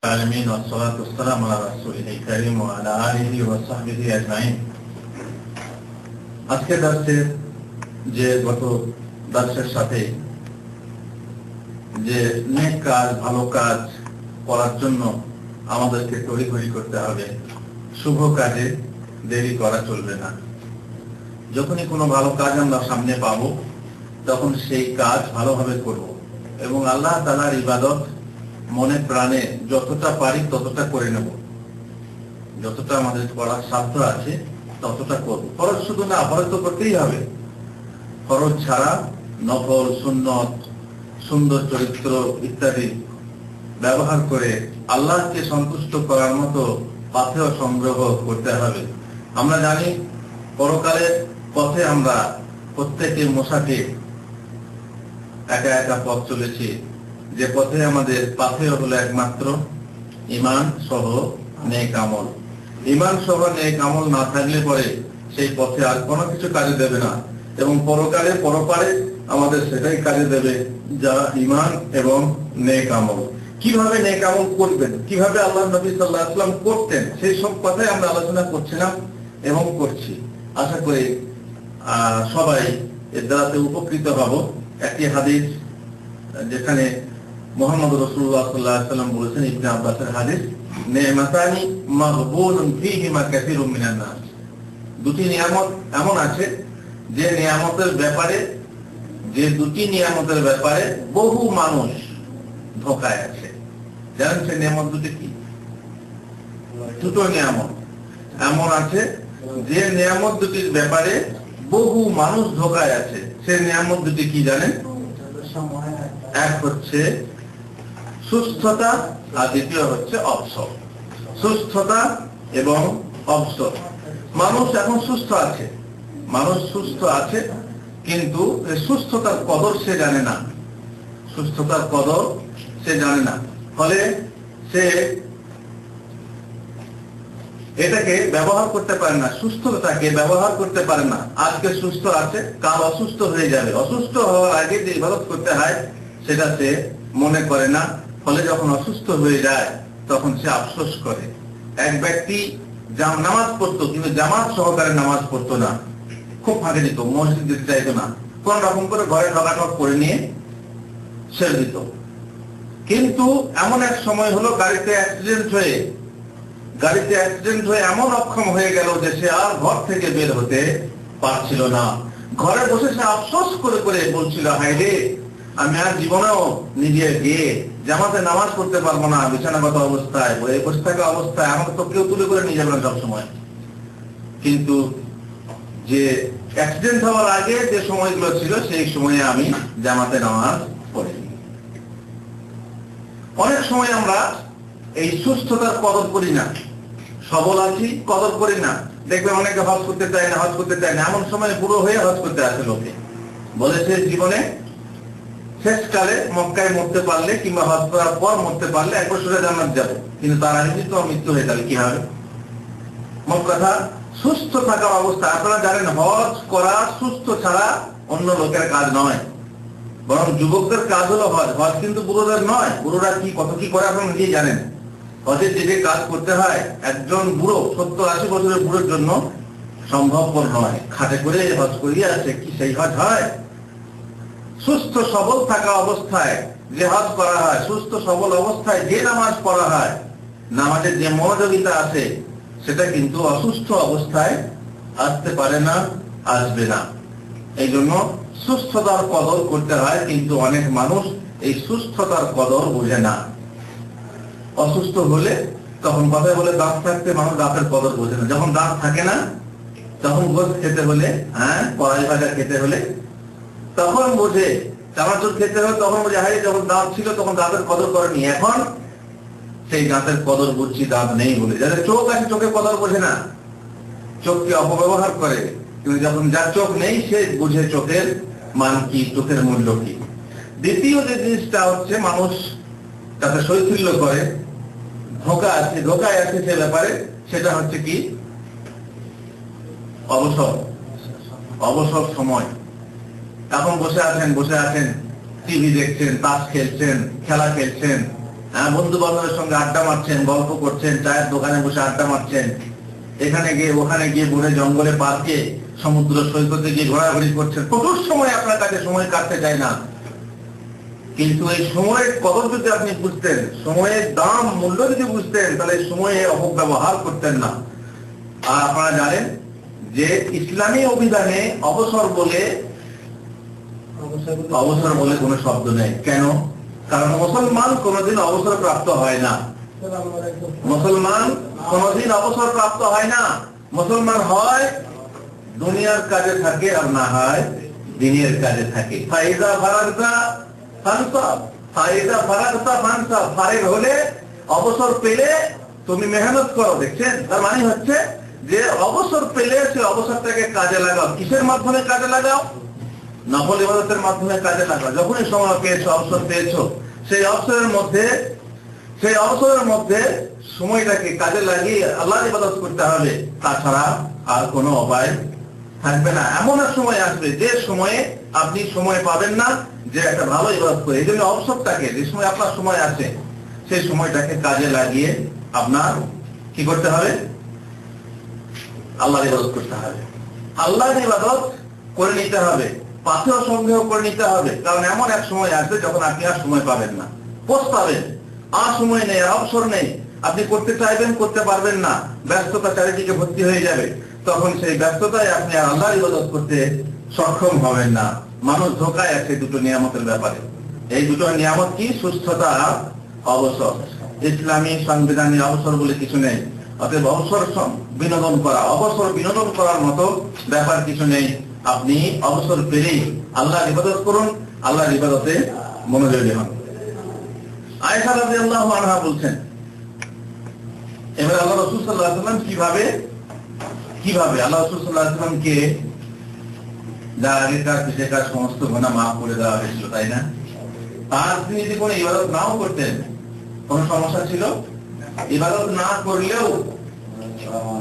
العالمين والصلاة والسلام على رسوله الكريم وعلى آله وصحبه أجمعين। আজকে দার্সে যে গত দার্সের সাথে যে নেক কাজ ভালো কাজ করার জন্য আমাদেরকে তড়িঘড়ি করতে হবে, শুভ কাজে দেরি করা চলবে না। যখনই কোনো ভালো কাজ আমরা সামনে পাবো তখন সেই কাজ ভালোভাবে করব এবং আল্লাহ তাআলার ইবাদত মনে প্রাণে যতটা পারি ততটা করে নেব, যতটা আমাদের করার সাধ্য আছে ততটা করব। ফরজ শুধু না, ফরজ তো করতেই হবে। ফরজ ছাড়া নফল, সুন্নত, সুন্দর চরিত্র ইত্যাদি ব্যবহার করে আল্লাহকে সন্তুষ্ট করার মতো পাথেয় সংগ্রহ করতে হবে। আমরা জানি পরকালের পথে আমরা প্রত্যেকে মোসাফির, একা একা পথ চলেছি। যে পথে আমাদের পাথেয় হলো একমাত্র ঈমান সহ নেক আমল। ঈমান সহ নেক আমল না থাকলে পরে সেই পথে আর কোনো কিছু কাজে দেবে না, এবং পরকালে পরপারে আমাদের সেটাই কাজে দেবে যা ঈমান এবং নেক আমল। কিভাবে নেক আমল করবেন, কিভাবে আল্লাহ নবী সাল্লাল্লাহু আলাইহি ওয়াসাল্লাম করতেন, সেই সব কথাই আমরা আলোচনা করছিলাম এবং করছি। আশা করি সবাই এর দ্বারাতে উপকৃত হব। একটি হাদিস যেখানে মুহাম্মদ রাসূলুল্লাহ সাল্লাল্লাহু আলাইহি ওয়াসাল্লাম বলেছেন, ইবনে আব্বাসের হাদিস, নি'মাতানি মাগবুনুন ফীহিমা কাসীরুম মিনান নাস। দুটি নিয়ামত এমন আছে যে নিয়ামতের ব্যাপারে, বহু মানুষ ধোঁকায় আছে। জানেন সে নিয়ামত দুটি কি? দুটো নিয়ামত এমন আছে যে নিয়ামত দুটির ব্যাপারে বহু মানুষ ধোঁকায় আছে। সে নিয়ামত দুটি কি জানেন? এক হচ্ছে সুস্থতা আর দ্বিতীয় হচ্ছে অবসর। সুস্থতা এবং অবসর। মানুষ এখন সুস্থ আছে, কিন্তু সুস্থতার কদর সে জানে না। ফলে সে এটাকে ব্যবহার করতে পারে না, সুস্থতাকে ব্যবহার করতে পারে না। আজকে সুস্থ আছে, কাল অসুস্থ হয়ে যাবে। অসুস্থ হওয়ার আগে যে ইবাদত করতে হয় সেটা সে মনে করে না। ফলে যখন অসুস্থ হয়ে যায় তখন সে আফসোস করে। এক ব্যক্তি নামাজ পড়তো কিন্তু জামাত সহকারে নামাজ পড়তো না, খুব ফাঁকে দিত, মসজিদ যেতে চাইতো না, কোন রকম করে ঘরে ঠকাঠক করে নিয়ে ছেড়ে দিত। কিন্তু এমন এক সময় হলো গাড়িতে অ্যাক্সিডেন্ট হয়ে এমন অক্ষম হয়ে গেল যে সে আর ঘর থেকে বের হতে পারছিল না। ঘরে বসে সে আফসোস করে করে বলছিল, হায় রে, আমি আর জীবনেও নিজে গিয়ে জামাতে নামাজ পড়তে পারবো না, বিছানাগত অবস্থায়, বসে থাকা অবস্থায় আমাকে তো কেউ তুলে করে নিয়ে যাবে না সবসময়। কিন্তু যে অ্যাক্সিডেন্ট হওয়ার আগে যে সময়গুলো ছিল সেই সময়ে আমি জামাতে নামাজ পড়িনি। অনেক সময় আমরা এই সুস্থতার কদর করি না, সবল আছি কদর করি না। দেখবে অনেকে হজ করতে চায় না, এমন সময় বুড়ো হয়ে হজ করতে আসে লোকে। বলেছে জীবনে শেষকালে মক্কায় মরতে পারলে কিংবা হজ করার পর মরতে পারলে 1 বছরে জান্নাত যাবে, কিন্তু তার আগে তো মৃত্যু হয়ে গেলে কি হবে? মোট কথা, সুস্থ থাকা অবস্থা। আপনারা জানেন হজ করা সুস্থ ছাড়া অন্য লোকের কাজ নয়, বরং যুবকদের কাজ হলো হজ। হজ কিন্তু বুড়োদের নয়। বুড়োরা কত কি করে আপনারা নিজেই জানেন। হজের যে কাজ করতে হয় একজন বুড়ো, 70-80 বছরের বুড়োর জন্য সম্ভবপর নয়। খাটে করে হজ করিয়ে আছে, কি সেই হজ হয়? সুস্থ সবল থাকা অবস্থায় যে হজ করা হয়, সুস্থ সবল অবস্থায় যে নামাজ পড়া হয়, নামাজের যে মনোযোগিতা আছে সেটা কিন্তু অসুস্থ অবস্থায় আসতে পারে না, আসবে না। এই জন্য সুস্থতার কদর করতে হয়, কিন্তু অনেক মানুষ এই সুস্থতার কদর বোঝে না। অসুস্থ হলে তখন কথায় বলে দাঁত থাকতে মানুষ দাঁতের কদর বোঝে না। যখন দাঁত থাকে না তখন গোশ খেতে হলে, কড়াই ভাজা খেতে হলে তখন বোঝে, চানাচুর খেতে হলে তখন বোঝে, হাই যখন দাঁত ছিল তখন দাঁতের কদর করেনি, এখন সেই দাঁতের কদর বুঝছি দাঁত নেই বলে। যাদের চোখ আছে চোখের কদর বোঝে না, চোখকে অপব্যবহার করে। কিন্তু যখন যার চোখ নেই সে বুঝে চোখের মান কি, চোখের মূল্য কি। দ্বিতীয় যে জিনিসটা হচ্ছে মানুষ তাতে শৈথিল্য করে, ধোকায় আছে সে ব্যাপারে, সেটা হচ্ছে কি? অবসর সময়। এখন বসে আছেন টিভি দেখছেন, তাস খেলছেন, খেলা খেলছেন, বন্ধু বান্ধবের সঙ্গে আড্ডা মারছেন, গল্প করছেন, চায়ের দোকানে বসে আড্ডা মারছেন, এখানে গিয়ে ওখানে গিয়ে বনে জঙ্গলে পার্কে সমুদ্র সৈকতে গিয়ে ঘোরাঘুরি করছেন, প্রচুর সময় আপনার কাছে সময় কাটতে চায় না। কিন্তু এই সময়ের কদর যদি আপনি বুঝতেন, সময়ের দাম মূল্য যদি বুঝতেন, তাহলে সময়ে অপব্যবহার করতেন না। আর আপনারা জানেন যে ইসলামী অভিধানে অবসর বলে কোনো শব্দ নেই। কেন? কারণ মুসলমান কোনোদিন অবসর প্রাপ্ত হয় না। মুসলমান কোনোদিন অবসর প্রাপ্ত হয় না। মুসলমান হয় দুনিয়ার কাজে থাকে আর না হয় দিনের কাজে থাকে। ফাইদা ফারাগতা ফানসাব, ফাইদা ফারাগতা ফানসাব, ফারেগ হলে অবসর পেলে তুমি মেহনত করো। দেখছেন, তার মানে হচ্ছে যে অবসর পেলে সে অবসরটাকে কাজে লাগাও। কিসের মাধ্যমে কাজে লাগাও? নফল ইবাদতের মাধ্যমে কাজে লাগাও। যখনই সময় পেয়েছো, অবসর পেয়েছো, সেই অবসরের মধ্যে সময়টাকে কাজে লাগিয়ে আল্লাহর ইবাদত করতে হবে। তাছাড়া আর কোনো উপায় থাকবে না। এমন এক সময় আসবে যে সময়ে আপনি সময় পাবেন না যে একটা ভালো ইবাদত করে। এই জন্য অবসরটাকে, যে সময় আপনার সময় আছে, সেই সময়টাকে কাজে লাগিয়ে আপনার কি করতে হবে? আল্লাহর ইবাদত করতে হবে। আল্লাহর ইবাদত করে নিতে হবে, পাথর সংগ্রহ করে নিতে হবে। কারণ এমন এক সময় আসবে যখন আপনি আর সময় পাবেন না, পস্তাবেন। আর সময় নেই, অবসর নেই, আপনি করতে চাইবেন, করতে পারবেন না, ব্যস্ততা চারিদিকে ভর্তি হয়ে যাবে। তখন সেই ব্যস্ততায় আপনি আর আল্লাহর ইবাদত করতে সক্ষম হবেন না। মানুষ ধোকায় আছে দুটো নিয়ামতের ব্যাপারে। এই দুটো নিয়ামত কি? সুস্থতা, অবসর। ইসলামী সংবিধানে অবসর বলে কিছু নেই। অতএব অবসর বিনোদন করা, অবসর বিনোদন করার মতো ব্যাপার কিছু নেই। আপনি অবসর পেলেই আল্লাহর ইবাদত করুন, আল্লাহর ইবাদতে মনোযোগী হন। আয়েশা রাদিয়াল্লাহু আনহা বলছেন, এবার আল্লাহ রাসূল সাল্লাল্লাহু আলাইহি ওয়াসাল্লাম কিভাবে আল্লাহ রাসূল সাল্লাল্লাহু আলাইহি ওয়াসাল্লামকে যার আগেকার পিছাকার সমস্ত গুনাহ মাফ করে দেওয়া হয়েছিল, তাই না? আর তিনি যদি কোনো ইবাদত নাও করতেন, কোনো সমস্যা ছিল? ইবাদত না করলেও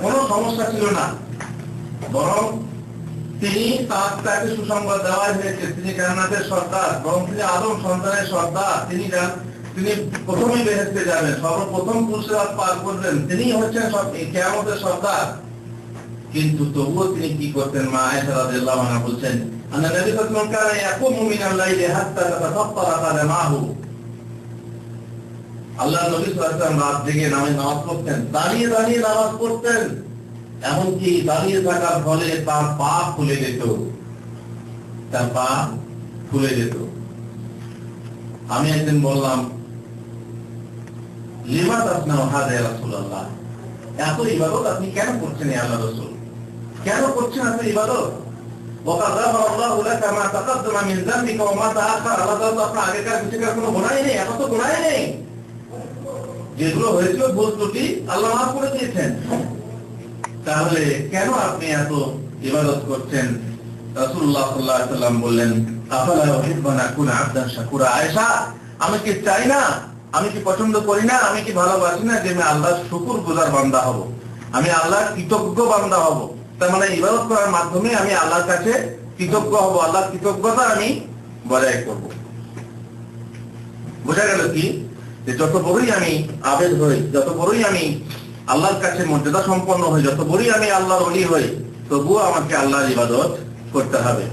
কোনো সমস্যা ছিল না। বরং তিনি তাকে সুসংবাদ দেওয়া হয়েছে, তিনি কায়নাতের সর্দার, বরং তিনি আদম সন্তানের সর্দার। তিনি প্রথমেই বেহেশতে যাবেন, সর্বপ্রথম পুরুষের পার করবেন, তিনি হচ্ছেন কিয়ামতের সর্দার। কিন্তু তবুও তিনি কি করতেন? মা আয়েশা রাদিয়াল্লাহু আনহা বলছেন, আন্না নবী সাল্লাল্লাহু আলাইহি ওয়াসাল্লাম কানা ইয়াকুমু মিনাল লাইলি হাত্তা তাতাফাত্তারা কাদামাহু। আল্লাহর নবী সাল্লাল্লাহু আলাইহি ওয়াসাল্লাম রাত জেগে নামাজ পড়তেন, দাঁড়িয়ে দাঁড়িয়ে নামাজ পড়তেন। এমনকি দাঁড়িয়ে থাকার ফলে তার পা ফুলে যেত, তার পা ফুলে যেত। আমি একদিন বললাম, লিমা তাসনাউ হাযা ইয়া রাসূলুল্লাহ, এত ইবাদত আপনি কেন করছেন হে আল্লাহর রাসূল? কেন করছেন এত ইবাদত? ওয়াকাদ গাফারাল্লাহু লাকা মা তাকাদ্দামা মিন যামবিকা ওয়া মা তাআখার। আল্লাহ তাআলা আপনার আগেকার পিছনের কোনো গুনাহই নেই, এত তো গুনাহই নেই। যেগুলো হয়েছিল ভুল ত্রুটি আল্লাহ মাফ করে দিয়েছেন। তাহলে কেন আপনি এত ইবাদত করছেন? রাসূলুল্লাহ সাল্লাল্লাহু আলাইহি ওয়াসাল্লাম বললেন, আফালা ইউহিব্বুনা আকুনা আবদান শাকুরা। আয়েশা, আমি কি চাই না, আমি কি পছন্দ করি না, আমি কি ভালোবাসি না যে আমি আল্লাহর শুকরগুজার বান্দা হব, আমি আল্লাহর কৃতজ্ঞ বান্দা হব। তার মানে ইবাদত করার মাধ্যমে আমি আল্লাহর কাছে কৃতজ্ঞ হব, আল্লাহর কৃতজ্ঞতা আমি বজায় করব। বোঝা গেল কি? যে যত বড়ই আমি আবেদ হই, যত বড়ই আমি আল্লাহর কাছে মর্যাদা সম্পন্ন হই, যত বড়ই আমি আল্লাহর ওলি হই, তবুও আমাকে আল্লাহর ইবাদত করতে হবে।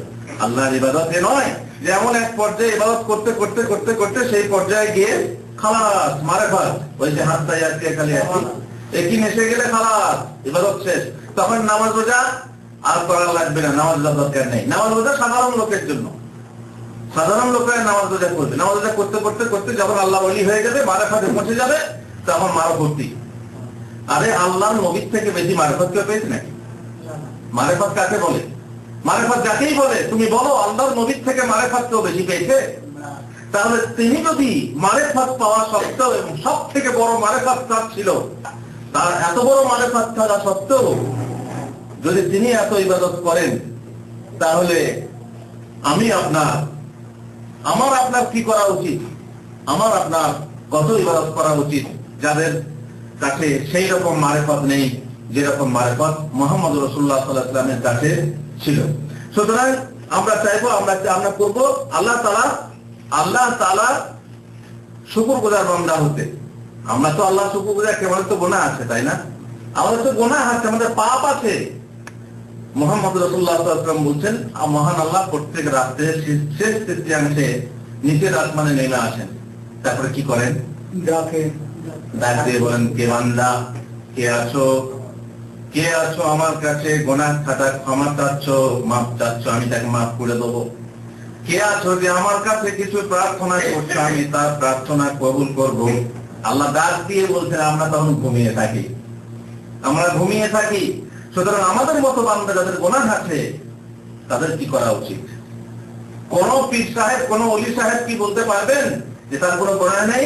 আল্লাহর ইবাদত এ নয় যে এমন এক পর্যায়ে ইবাদত করতে করতে করতে করতে সেই পর্যায়ে গিয়ে খালাস, মারেফাত, ওই যে হাতটা আজকে খালি একই নেশে গেলে খালাস, ইবাদত শেষ। তখন নামাজ রোজা আর করা লাগবে না, নামাজ রোজা দরকার নেই। নামাজ রোজা সাধারণ লোকের জন্য, সাধারণ লোকেরা নামাজ রোজা করবে। নামাজ রোজা করতে করতে করতে যখন আল্লাহ ওলি হয়ে যাবে, মারেফাতে পৌঁছে যাবে, তখন মারফতি। আরে আল্লাহর নবীর থেকে বেশি মারেফত কেউ পেয়েছে নাকি? মারেফত কাকে বলে? মারেফত যাকেই বলে তুমি বলো আল্লাহর নবীর থেকে মারেফত কেউ বেশি পেয়েছে? তাহলে তিনি যদি মারেফত পাওয়া সত্ত্বেও এবং সব থেকে বড় মারেফত তার ছিল, তার এত বড় মারেফত থাকা সত্ত্বেও যদি তিনি এত ইবাদত করেন, তাহলে আমার আপনার কি করা উচিত? আমার আপনার কত ইবাদত করা উচিত যাদের কাছে সেই রকম মারেফত নেই যেরকম মারেফত মুহাম্মদ রাসূলুল্লাহ সাল্লাল্লাহু আলাইহি ওয়াসাল্লামের কাছে ছিল। সুতরাং আমরা চাইবো, আমরা করব আল্লাহ তাআলা শুকরগুজার বান্দা হতে। আমরা তো আল্লাহ শুকরগুজার, কেবল তো গুনাহ আছে, তাই না? আমাদের তো গুনাহ আছে, আমাদের পাপ আছে। মুহাম্মদ রাসূলুল্লাহ সাল্লাল্লাহু আলাইহি ওয়াসাল্লাম বলছেন, মহান আল্লাহ প্রত্যেক রাতে শেষ তৃতীয়াংশে নিচের আসমানে নেমে আসেন। তারপরে কি করেন? ডাক দিয়ে বলেন, কে বান্দা, কে আছো, কে আছো আমার কাছে গুনাহ খাতা ক্ষমা চাচ্ছ, মাফ চাচ্ছ, আমি তাকে মাফ করে দেবো। কে আছো যে আমার কাছে কিছু প্রার্থনা করছো, আমি তার প্রার্থনা কবুল করব। আল্লাহ ডাক দিয়ে বলছেন, আমরা তখন ঘুমিয়ে থাকি, আমরা ঘুমিয়ে থাকি। সুতরাং আমাদের মতো বান্দা যাদের গুনাহ আছে তাদের কি করা উচিত? কোন পীর সাহেব, কোন ওলি সাহেব কি বলতে পারবেন যে তার কোনো গুনাহ নেই?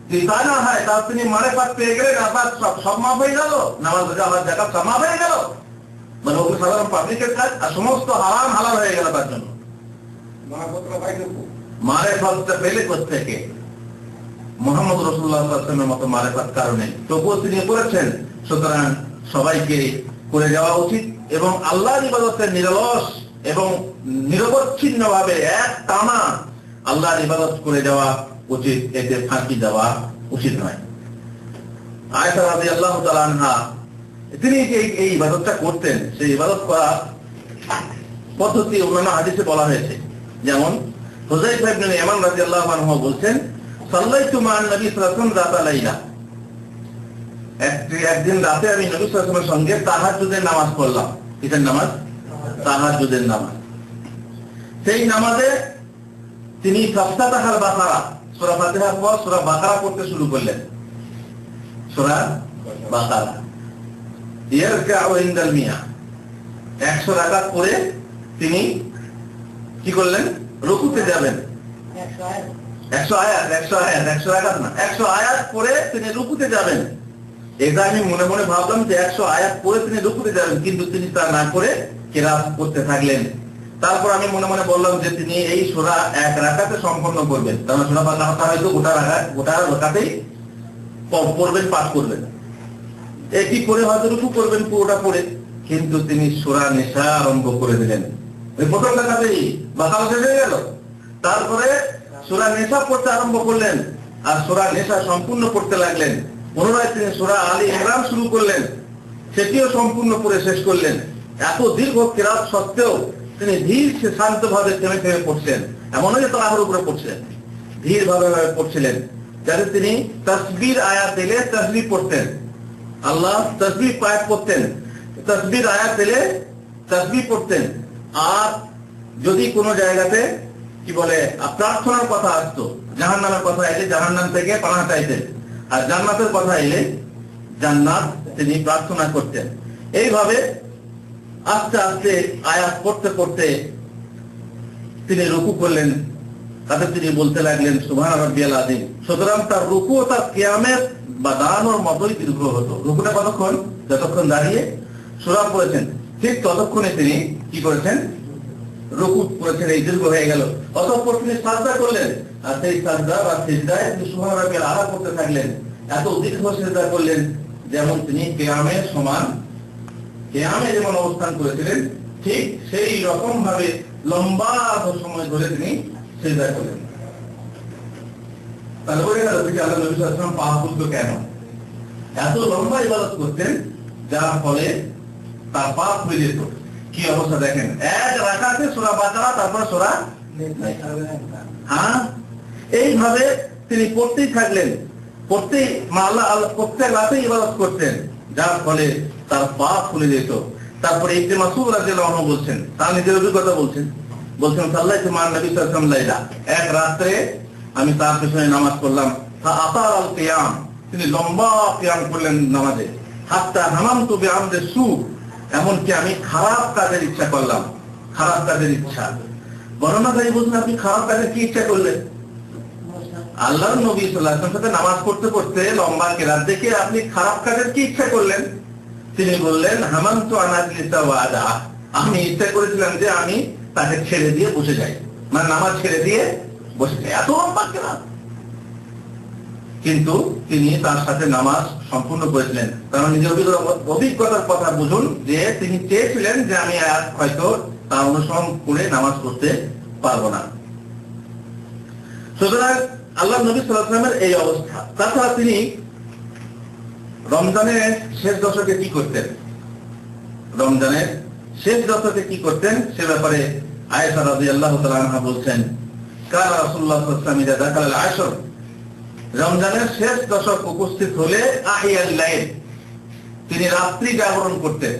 যদি তা না হয়, তার তিনি মারেফাত পেয়ে গেলেন, আবার সব মাফ হয়ে গেল, নামাজ রোজা আবার যাকাত সব মাফ হয়ে গেল, মানে ওগুলো সাধারণ পাবলিকের কাজ, আর সমস্ত হারাম হালাল হয়ে গেল তার জন্য। মারেফাতটা পেলে কোত্থেকে? মুহাম্মদ রাসূলুল্লাহ সাল্লাল্লাহু আলাইহি ওয়াসাল্লামের মতো মারেফাত কারণে তবুও তিনি করেছেন। সুতরাং সবাইকে করে যাওয়া উচিত এবং আল্লাহর ইবাদতের নিরলস এবং নিরবচ্ছিন্ন ভাবে এক টানা আল্লাহর ইবাদত করে যাওয়া উচিত, এতে ফাঁকি দেওয়া উচিত নয়। আয়েশা রাদিয়াল্লাহু তাআলা আনহা তিনি যে এই ইবাদতটা করতেন, সেই ইবাদত করা পদ্ধতি অন্যান্য হাদিসে বলা হয়েছে। যেমন হুযায়ফা ইবনে ইয়ামান রাদিয়াল্লাহু আনহু বলছেন, সাল্লাইতু মা'আন নবী সাল্লাল্লাহু আলাইহি ওয়াসাল্লাম রাতা লাইলা, একদিন রাতে আমি নবী সাল্লাল্লাহু আলাইহি ওয়াসাল্লামের সঙ্গে তাহাজ্জুদের নামাজ পড়লাম। কিসের নামাজ? তাহাজ্জুদের নামাজ। সেই নামাজে তিনি ফাফতাহাল বাকারা, সূরা ফাতিহার পর সূরা বাকারা পড়তে শুরু করলেন। সূরা বাকারা ইয়ারকাউ ইনদাল মিয়া, 100 রাকাত পড়ে তিনি কি করলেন? রুকুতে যাবেন। 100 রাকাত না, 100 আয়াত পড়ে তিনি রুকুতে যাবেন। এটা আমি মনে মনে ভাবলাম যে 100 আয়াত পড়ে তিনি রুকুতে যাবেন, কিন্তু তিনি তা না করে কিরাত করতে থাকলেন। তারপর আমি মনে মনে বললাম যে তিনি এই সূরা এক রাকাতে সম্পন্ন করবেন, কারণ সূরা বাকারা হয়তো গোটা রাকাতেই পড়বেন, পাঠ করবেন। এটি করে হয়তো রুকু করবেন পুরোটা পড়ে, কিন্তু তিনি সূরা নিসা আরম্ভ করে দিলেন। ওই প্রথম রাকাতেই বাকারা শেষ হয়ে গেল, তারপরে সূরা নিসা পড়তে আরম্ভ করলেন আর সূরা নিসা সম্পূর্ণ পড়তে লাগলেন। পুনরায় তিনি সূরা আলী ইমরান শুরু করলেন, সেটিও সম্পূর্ণ পড়ে শেষ করলেন। এত দীর্ঘ কিরাত সত্ত্বেও তিনি ধীর শান্তভাবে থেমে থেমে পড়ছেন, এমন নয় যে তাড়াহুড়ো করে পড়ছিলেন, ধীর ভাবে পড়ছিলেন, যাতে তিনি তাসবির আয়াত দিলে তাসবিহ পড়তেন। আল্লাহ তাসবিহ পাঠ করতেন, তাসবির আয়াত দিলে তাসবিহ পড়তেন। আর যদি কোনো জায়গাতে কি বলে প্রার্থনার কথা আসতো, জাহান্নামের কথা এলে জাহান্নাম থেকে পানাহ চাইতেন, আর জান্নাতের কথা এলে জান্নাত তিনি প্রার্থনা করতেন। এইভাবে আস্তে আস্তে আয়াত পড়তে পড়তে তিনি রুকু করলেন, তাতে তিনি বলতে লাগলেন সুবহান রাব্বিয়াল আযীম। সুতরাং তার রুকু ও তার কিয়ামের বা দাঁড়ানোর মতোই দীর্ঘ হতো। রুকুটা কতক্ষণ? যতক্ষণ দাঁড়িয়ে সূরা পড়েছেন ঠিক ততক্ষণে তিনি কি করেছেন? রুকু করেছেন, এই দীর্ঘ হয়ে গেল। অতঃপর তিনি সাজদা করলেন, আর সেই সাজদা বা সিজদায় তিনি সুবহান রাব্বিয়াল আলা করতে থাকলেন। এত দীর্ঘ সিজদা করলেন যেমন তিনি কিয়ামের সমান, কিয়ামে যেমন অবস্থান করেছিলেন ঠিক সেই রকম ভাবে লম্বা সময় ধরে তিনি সিজদা করলেন। তাহলে বলে গেল যে আল্লাহ নবী সাল্লাল্লাহু আলাইহি ওয়াসাল্লাম পা তুলতো কেন? এত লম্বা ইবাদত করতেন যার ফলে তার পা খুলে যেত। কি অবস্থা দেখেন, এক রাকাতে সূরা বাকারা, তারপর সূরা এইভাবে তিনি পড়তেই থাকলেন, পড়তেই আল্লাহ প্রত্যেক রাতে ইবাদত করতেন, যার ফলে তার পা খুলে যেত। তারপরে ইবনে মাসউদ রাদিয়াল্লাহু আনহু বলছেন, তার নিজের অভিজ্ঞতা বলছেন সাল্লাল্লাহু আলাইহি নবী সাল্লাল্লাহু আলাইহি ওয়াসাল্লাম এক রাতে আমি তার পেছনে নামাজ পড়লাম, আতার আল কিয়াম, তিনি লম্বা কিয়াম করলেন নামাজে, হাত্তা হামামতু বিআমদি সু, এমনকি আমি খারাপ কাজের ইচ্ছা করলাম। খারাপ কাজের ইচ্ছা, বর্ণনাকারী বলছেন আপনি খারাপ কাজের কি ইচ্ছা করলেন? আল্লাহর নবী সাল্লাল্লাহু আলাইহি ওয়াসাল্লামের সাথে নামাজ পড়তে পড়তে লম্বা কিরাত দেখে আপনি খারাপ কাজের কি ইচ্ছা করলেন? তিনি বললেন হামামতু আনাজলিসা ওয়া আদা, আমি ইচ্ছা করেছিলাম যে আমি তাকে ছেড়ে দিয়ে বসে যাই, মানে নামাজ ছেড়ে দিয়ে বসে যাই। এত লম্বা কিরাত, কিন্তু তিনি তার সাথে নামাজ সম্পূর্ণ করেছিলেন। কারণ নিজের অভিজ্ঞতার কথা বুঝুন যে তিনি চেয়েছিলেন যে আমি হয়তো তার অনুসরণ করে নামাজ পড়তে পারবো না। সুতরাং আল্লাহ নবী সাল্লাল্লাহু আলাইহি ওয়াসাল্লামের এই অবস্থা। তাছাড়া তিনি রমজানের শেষ দশকে কি করতেন, রমজানের শেষ দশকে কি করতেন সে ব্যাপারে আয়েশা রাদিয়াল্লাহু তাআলা আনহা বলছেন, কানা রাসূলুল্লাহ সাল্লাল্লাহু আলাইহি ওয়াসাল্লাম ইযা দাখালাল আশর, রমজানের শেষ দশক উপস্থিত হলে আহিয়াল লাইল, তিনি রাত্রি জাগরণ করতেন।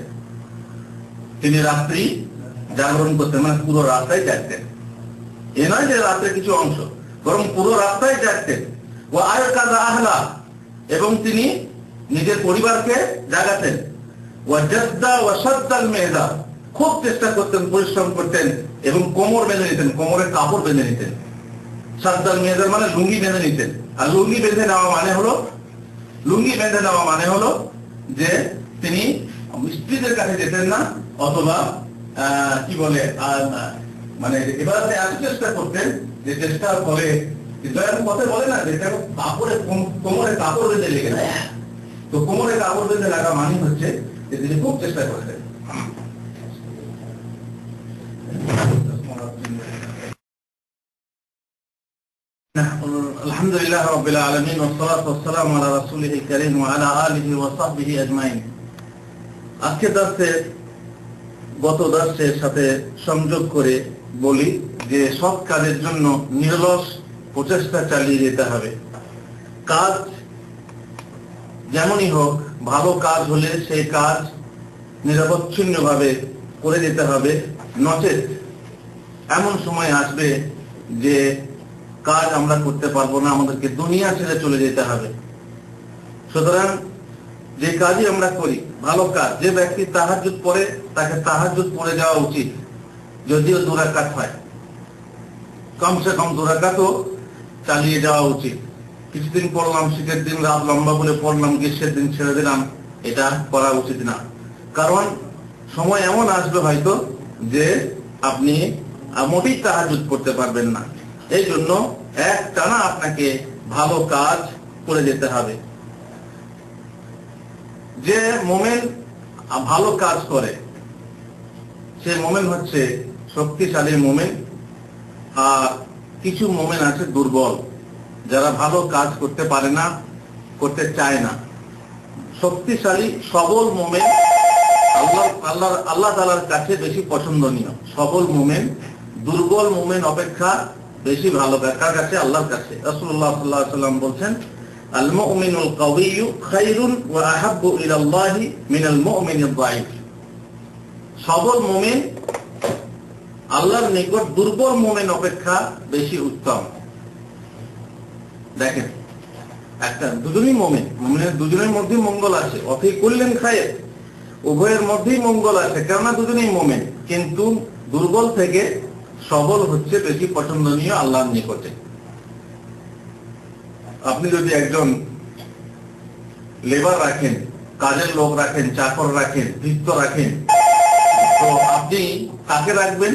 তিনি রাত্রি জাগরণ করতেন মানে পুরো রাতটাই জাগতেন। এ নয় যে রাতের কিছু অংশ, বরং পুরো রাতটাই জাগতেন। ও আয়কাযা আহলা, এবং তিনি নিজের পরিবারকে জাগাতেন। ওয়া জাদ্দা ওয়া শাদ্দাল মেহজা, খুব চেষ্টা করতেন, পরিশ্রম করতেন এবং কোমর বেঁধে নিতেন, কোমরে কাপড় বেঁধে নিতেন। শাদ্দাল মেহজা মানে লুঙ্গি বেঁধে নিতেন। আর লুঙ্গি বেঁধে নেওয়া মানে হলো যে তিনি স্ত্রীদের কাছে যেতেন না, অথবা কি বলে মানে এবার এত চেষ্টা করতেন যে চেষ্টার ফলে পথে বলে না যে কাপড়ে কোমরে কাপড় বেঁধে লেগে না, তো কোমরে কাপড় বেঁধে লাগা মানে হচ্ছে যে তিনি খুব চেষ্টা করতেন। আলহামদুলিল্লাহ রাব্বিল আলামিন ওয়াস সালাতু ওয়াস সালামু আলা রাসূলিল কারীম ওয়া আলা আলিহি ওয়া সাহবিহি আজমাইন। আজকে দার্সে গত দার্সের সাথে সংযোগ করে বলি যে সৎ কাজের জন্য নিরলস প্রচেষ্টা চালিয়ে যেতে হবে। কাজ যেমনই হোক, ভালো কাজ হলে সেই কাজ নিরবচ্ছিন্নভাবে করে যেতে হবে, নচেত এমন সময় আসবে যে কাজ আমরা করতে পারবো না, আমাদেরকে দুনিয়া ছেড়ে চলে যেতে হবে। সুতরাং যে কাজই আমরা করি, ভালো কাজ, যে ব্যক্তি তাহাজ্জুদ পড়ে তাকে তাহাজ্জুদ পড়ে যাওয়া উচিত, যদিও 2 রাকাত হয়, কমসে কম 2 রাকাতও চালিয়ে যাওয়া উচিত। কিছুদিন পড়লাম, শীতের দিন রাত লম্বা বলে পড়লাম, গ্রীষ্মের দিন ছেড়ে দিলাম, এটা করা উচিত না। কারণ সময় এমন আসবে হয়তো যে আপনি মোটেই তাহাজ্জুদ পড়তে পারবেন না। এই জন্য একটানা আপনাকে ভালো কাজ করে যেতে হবে। যে মোমেন ভালো কাজ করে সে মোমেন হচ্ছে শক্তিশালী মোমেন। আর কিছু মোমেন আছে দুর্বল, যারা ভালো কাজ করতে পারে না, করতে চায় না। শক্তিশালী সবল মোমেন আল্লাহ তাআলার কাছে বেশি পছন্দনীয়। সবল মোমেন দুর্বল মোমেন অপেক্ষা বেশি ভালো, কার কাছে? আল্লাহর কাছে। রাসূলুল্লাহ সাল্লাল্লাহু আলাইহি ওয়াসাল্লাম বলছেন, আল মুমিনুল কাওয়িয়্যু খায়রুন ওয়া আহাব্বু ইলাল্লাহি মিনাল মুমিনিদ দাঈফ। সবল মুমিন আল্লাহর নিকট দুর্বল মুমিন অপেক্ষা বেশি উত্তম। দেখেন, একটা দুজনেই মুমিন, মুমিনের দুজনের মধ্যেই মঙ্গল আছে। অফি কুল্লিন খায়র, উভয়ের মধ্যেই মঙ্গল আছে, কেননা দুজনেই মুমিন। কিন্তু দুর্বল থেকে সবল হচ্ছে বেশি পছন্দনীয় আল্লাহর নিকটে। আপনি যদি একজন লেবার রাখেন, কাজের লোক রাখেন, চাকর রাখেন, ভৃত্য রাখেন, তো আপনি কাকে রাখবেন?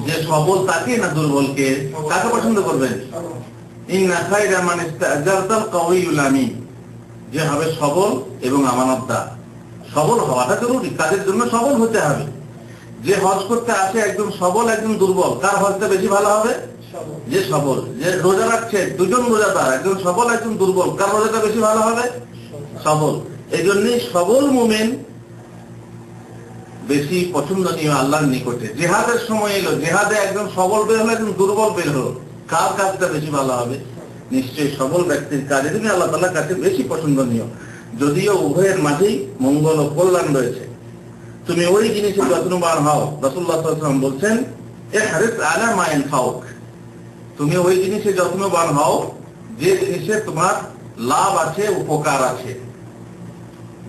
যে সবল তাকে না দুর্বলকে? কাকে পছন্দ করবেন? ইন্না খায়রা মান ইস্তাজারতাল কাওয়িয়ুল আমিন, যে হবে সবল এবং আমানতদার। সবল হওয়াটা জরুরি, কাজের জন্য সবল হতে হবে। যে হজ করতে আসে একজন সবল একজন দুর্বল, কার হজটা বেশি ভালো হবে? যে সবল। যে রোজা রাখছে দুজন রোজাদার, একজন সবল একজন দুর্বল, কার রোজাটা বেশি ভালো হবে? সবল। এই জন্যই সবল মুমিন বেশি পছন্দনীয় আল্লাহর নিকটে। জিহাদের সময় এলো, জিহাদে একজন সবল বের হলো, একজন দুর্বল বের হলো, কার কাজটা বেশি ভালো হবে? নিশ্চয়ই সবল ব্যক্তির কাজ। এজন্য আল্লাহ তাআলার কাছে বেশি পছন্দনীয়, যদিও উভয়ের মাঝেই মঙ্গল ও কল্যাণ রয়েছে। তুমি ওই জিনিসে যত্নবান হও। রাসূলুল্লাহ সাল্লাল্লাহু আলাইহি ওয়াসাল্লাম বলছেন, ইহরিস আলা মা ইয়ানফাউক, তুমি ওই জিনিসে যত্নবান হও যে জিনিসে তোমার লাভ আছে, উপকার আছে।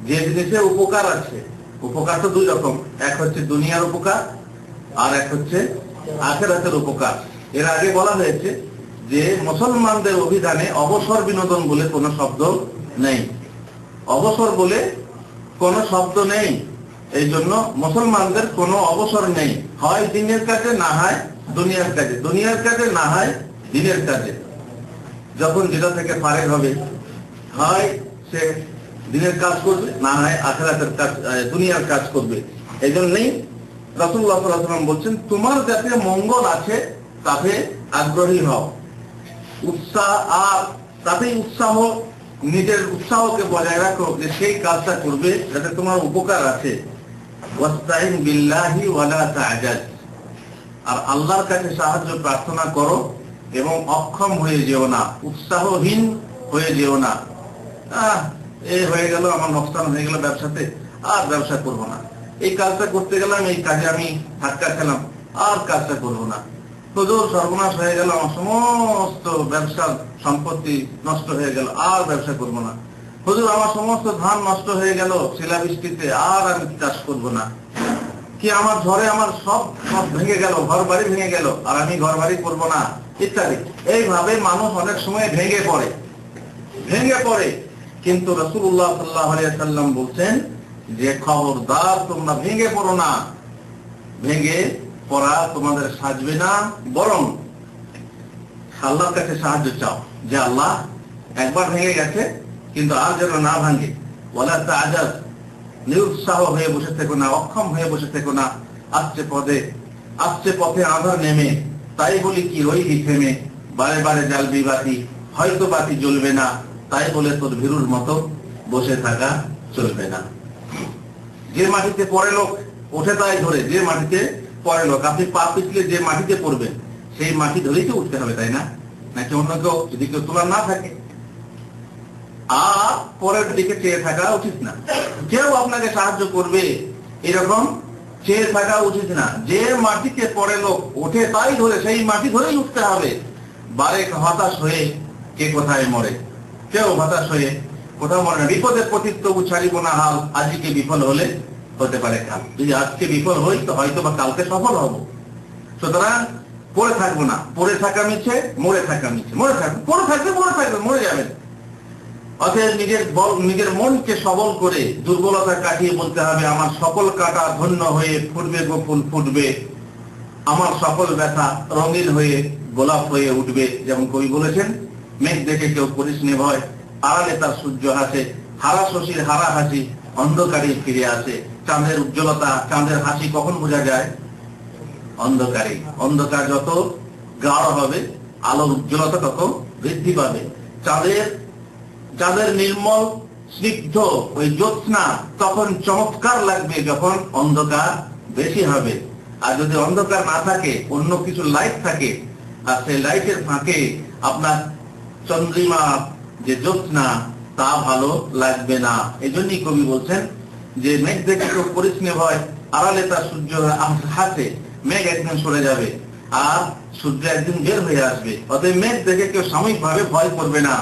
যে জিনিসে উপকার আছে, উপকার তো 2 রকম, এক হচ্ছে দুনিয়ার উপকার আর এক হচ্ছে আখিরাতের উপকার। এর আগে বলা হয়েছে যে মুসলমানদের অভিধানে অবসর বিনোদন বলে কোনো শব্দ নেই, অবসর বলে কোনো শব্দ নেই। এই জন্য মুসলমানদের কোনো অবসর নেই, হয় দিনের কাজে না হয় দুনিয়ার কাজে, দুনিয়ার কাজে না হয় দিনের কাজে। যখন যেটা থেকে ফারেক হবে, হয় সে দিনের কাজ করবে, না হয় আখিরাতের কাজ, দুনিয়ার কাজ করবে। এই জন্যই রাসূলুল্লাহ সাল্লাল্লাহু আলাইহি ওয়াসাল্লাম বলছেন, তোমার যাতে মঙ্গল আছে তাতে আগ্রহী হও। উৎসাহ, আর তাতেই উৎসাহ, নিজের উৎসাহকে বজায় রাখো যে সেই কাজটা করবে যাতে তোমার উপকার আছে। ওয়াস্তাইন বিল্লাহি ওয়ালা তা'জাজ, আর আল্লাহর কাছে সাহায্য প্রার্থনা করো এবং অক্ষম হয়ে যেও না, উৎসাহহীন হয়ে যেও না। এই হয়ে গেল, আমার নোকসান হয়ে গেল ব্যবসাতে, আর ব্যবসা করব না। এই কাজটা করতে গেলাম, এই কাজে আমি ধাক্কা খেলাম, আর কাজটা করব না। হুজুর সর্বনাশ হয়ে গেল, আমার সমস্ত ব্যবসার সম্পত্তি নষ্ট হয়ে গেল, আর ব্যবসা করব না। হুজুর আমার সমস্ত ধান নষ্ট হয়ে গেল শিলাবৃষ্টিতে, আর আমি চাষ করব না। কি আমার ঝড়ে আমার সব ভেঙে গেল, ঘর বাড়ি ভেঙে গেল, আর আমি ঘর বাড়ি করবো না, ইত্যাদি। এইভাবে মানুষ অনেক সময় ভেঙে পড়ে। কিন্তু রাসূলুল্লাহ সাল্লাল্লাহু আলাইহি ওয়াসাল্লাম বলছেন যে খবরদার তোমরা ভেঙে পড়ো না। ভেঙে পড়া তোমাদের সাজবে না, বরং আল্লাহর কাছে সাহায্য চাও যে আল্লাহ একবার ভেঙে গেছে কিন্তু আর যেন না ভাঙে। ওয়ালা তা'জাজ, নিরুৎসাহ হয়ে বসে থেকো না, অক্ষম হয়ে বসে থেকো না। আসছে পথে আঁধার নেমে, তাই বলি কি রইলি থেমে, বারে বারে জ্বালবি বাতি, হয়তো বাতি জ্বলবে না, তাই বলে তোর ভীরুর মতো বসে থাকা চলবে না। যে মাটিতে পড়ে লোক ওঠে তাই ধরে, যে মাটিতে পড়ে লোক, আপনি পা পিছলে যে মাটিতে পড়বেন সেই মাটি ধরেই তো উঠতে হবে, তাই না? নাকি অন্য কেউ যদি কেউ তোলার না থাকে? আর পরের দিকে চেয়ে থাকা উচিত না। কেউ আপনাকে সাহায্য করবে এরকম চেয়ে থাকা উচিত না। যে মাটিতে পড়ে লোক ওঠে তাই ধরে, সেই মাটি ধরেই উঠতে হবে। বারেক হতাশ হয়ে কে কোথায় মরে? কেউ হতাশ হয়ে কোথাও মরে না। বিপদের পতিত তবু ছাড়িব না হাল, আজকে বিফল হলে হতে পারে কাল। যদি আজকে বিফল হই তো হয়তো বা কালকে সফল হব। সুতরাং পড়ে থাকবো না। পড়ে থাকা মিছে, মরে থাকা মিছে। মরে থাকবে, মরে যাবেন। অতএব নিজের মনকে সবল করে দুর্বলতা কাটিয়ে বলতে হবে, আমার সকল কাটা ধন্য হয়ে ফুটবে গো ফুল ফুটবে, আমার সকল ব্যথা রঙিন হয়ে গোলাপ হয়ে উঠবে। যেমন কবি বলেছেন, মেঘ দেখে কেউ করিস নে ভয়, আড়ালে তার সূর্য হাসে, হারা শশীর হারা হাসি অন্ধকারে ফিরে আসে। চাঁদের উজ্জ্বলতা, চাঁদের হাসি কখন বোঝা যায়? অন্ধকারে। অন্ধকার যত গাঢ় হবে আলোর উজ্জ্বলতা তত বৃদ্ধি পাবে। চাঁদের নির্মল স্নিগ্ধ ওই জ্যোৎস্না তখন চমৎকার লাগবে যখন অন্ধকার বেশি হবে। আর যদি অন্ধকার না থাকে, অন্য কিছু লাইট থাকে, আর সেই লাইটের ফাঁকে আপনার চন্দ্রিমা যে জ্যোৎস্না তা ভালো লাগবে না। এই জন্যই কবি বলছেন যে মেঘ দেখে কেউ করিস নে ভয়, আড়ালে তার সূর্য হাসে। মেঘ একদিন সরে যাবে আর সূর্য একদিন বের হয়ে আসবে। অতএব মেঘ দেখে কেউ সাময়িক ভাবে ভয় করবে না।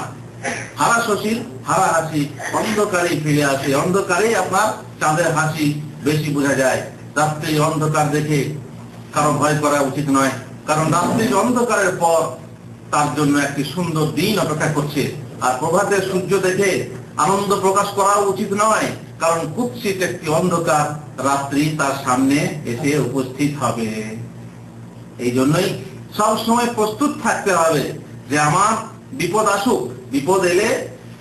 হারা শশীর হারা হাসি অন্ধকারে ফিরে আসে। অন্ধকারেই আপনার চাঁদের হাসি বেশি বোঝা যায়। রাত্রির অন্ধকার দেখে কারো ভয় করা উচিত নয়, কারণ রাত্রির অন্ধকারের পর তার জন্য একটি সুন্দর দিন অপেক্ষা করছে। আর প্রভাতের সূর্য দেখে আনন্দ প্রকাশ করা উচিত নয়, কারণ কুৎসিত একটি অন্ধকার রাত্রি তার সামনে এসে উপস্থিত হবে। এই জন্যই সবসময় প্রস্তুত থাকতে হবে যে আমার বিপদ আসুক, বিপদ এলে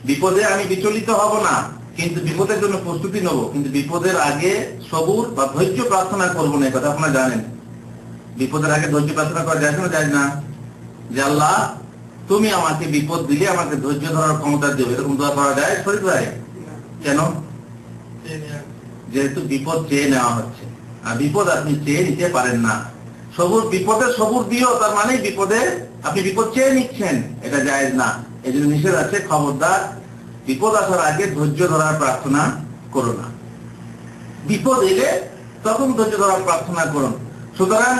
বিপদে আমি বিচলিত হব না, কিন্তু বিপদের জন্য প্রস্তুতি নেব। কিন্তু বিপদের আগে সবুর বা ধৈর্য প্রার্থনা করবো না, কথা আপনারা জানেন। বিপদের আগে ধৈর্য প্রার্থনা করা যায় না? যায় না? যে আল্লাহ তুমি আমাকে বিপদ দিলে আমাকে ধৈর্য ধরার ক্ষমতা দেবে, এরকম দোয়া করা যায় শরীফ ভাই? কেন? যেহেতু বিপদ চেয়ে নেওয়া হচ্ছে, আর বিপদ আপনি চেয়ে নিতে পারেন না। সবুর, বিপদে সবুর দিও, তার মানে বিপদে আপনি বিপদ চেয়ে নিচ্ছেন, এটা জায়েজ না। এই জন্য নিষেধ আছে, খবরদার বিপদ আসার আগে ধৈর্য ধরার প্রার্থনা করো না। বিপদ এলে তখন ধৈর্য ধরার প্রার্থনা করুন। সুতরাং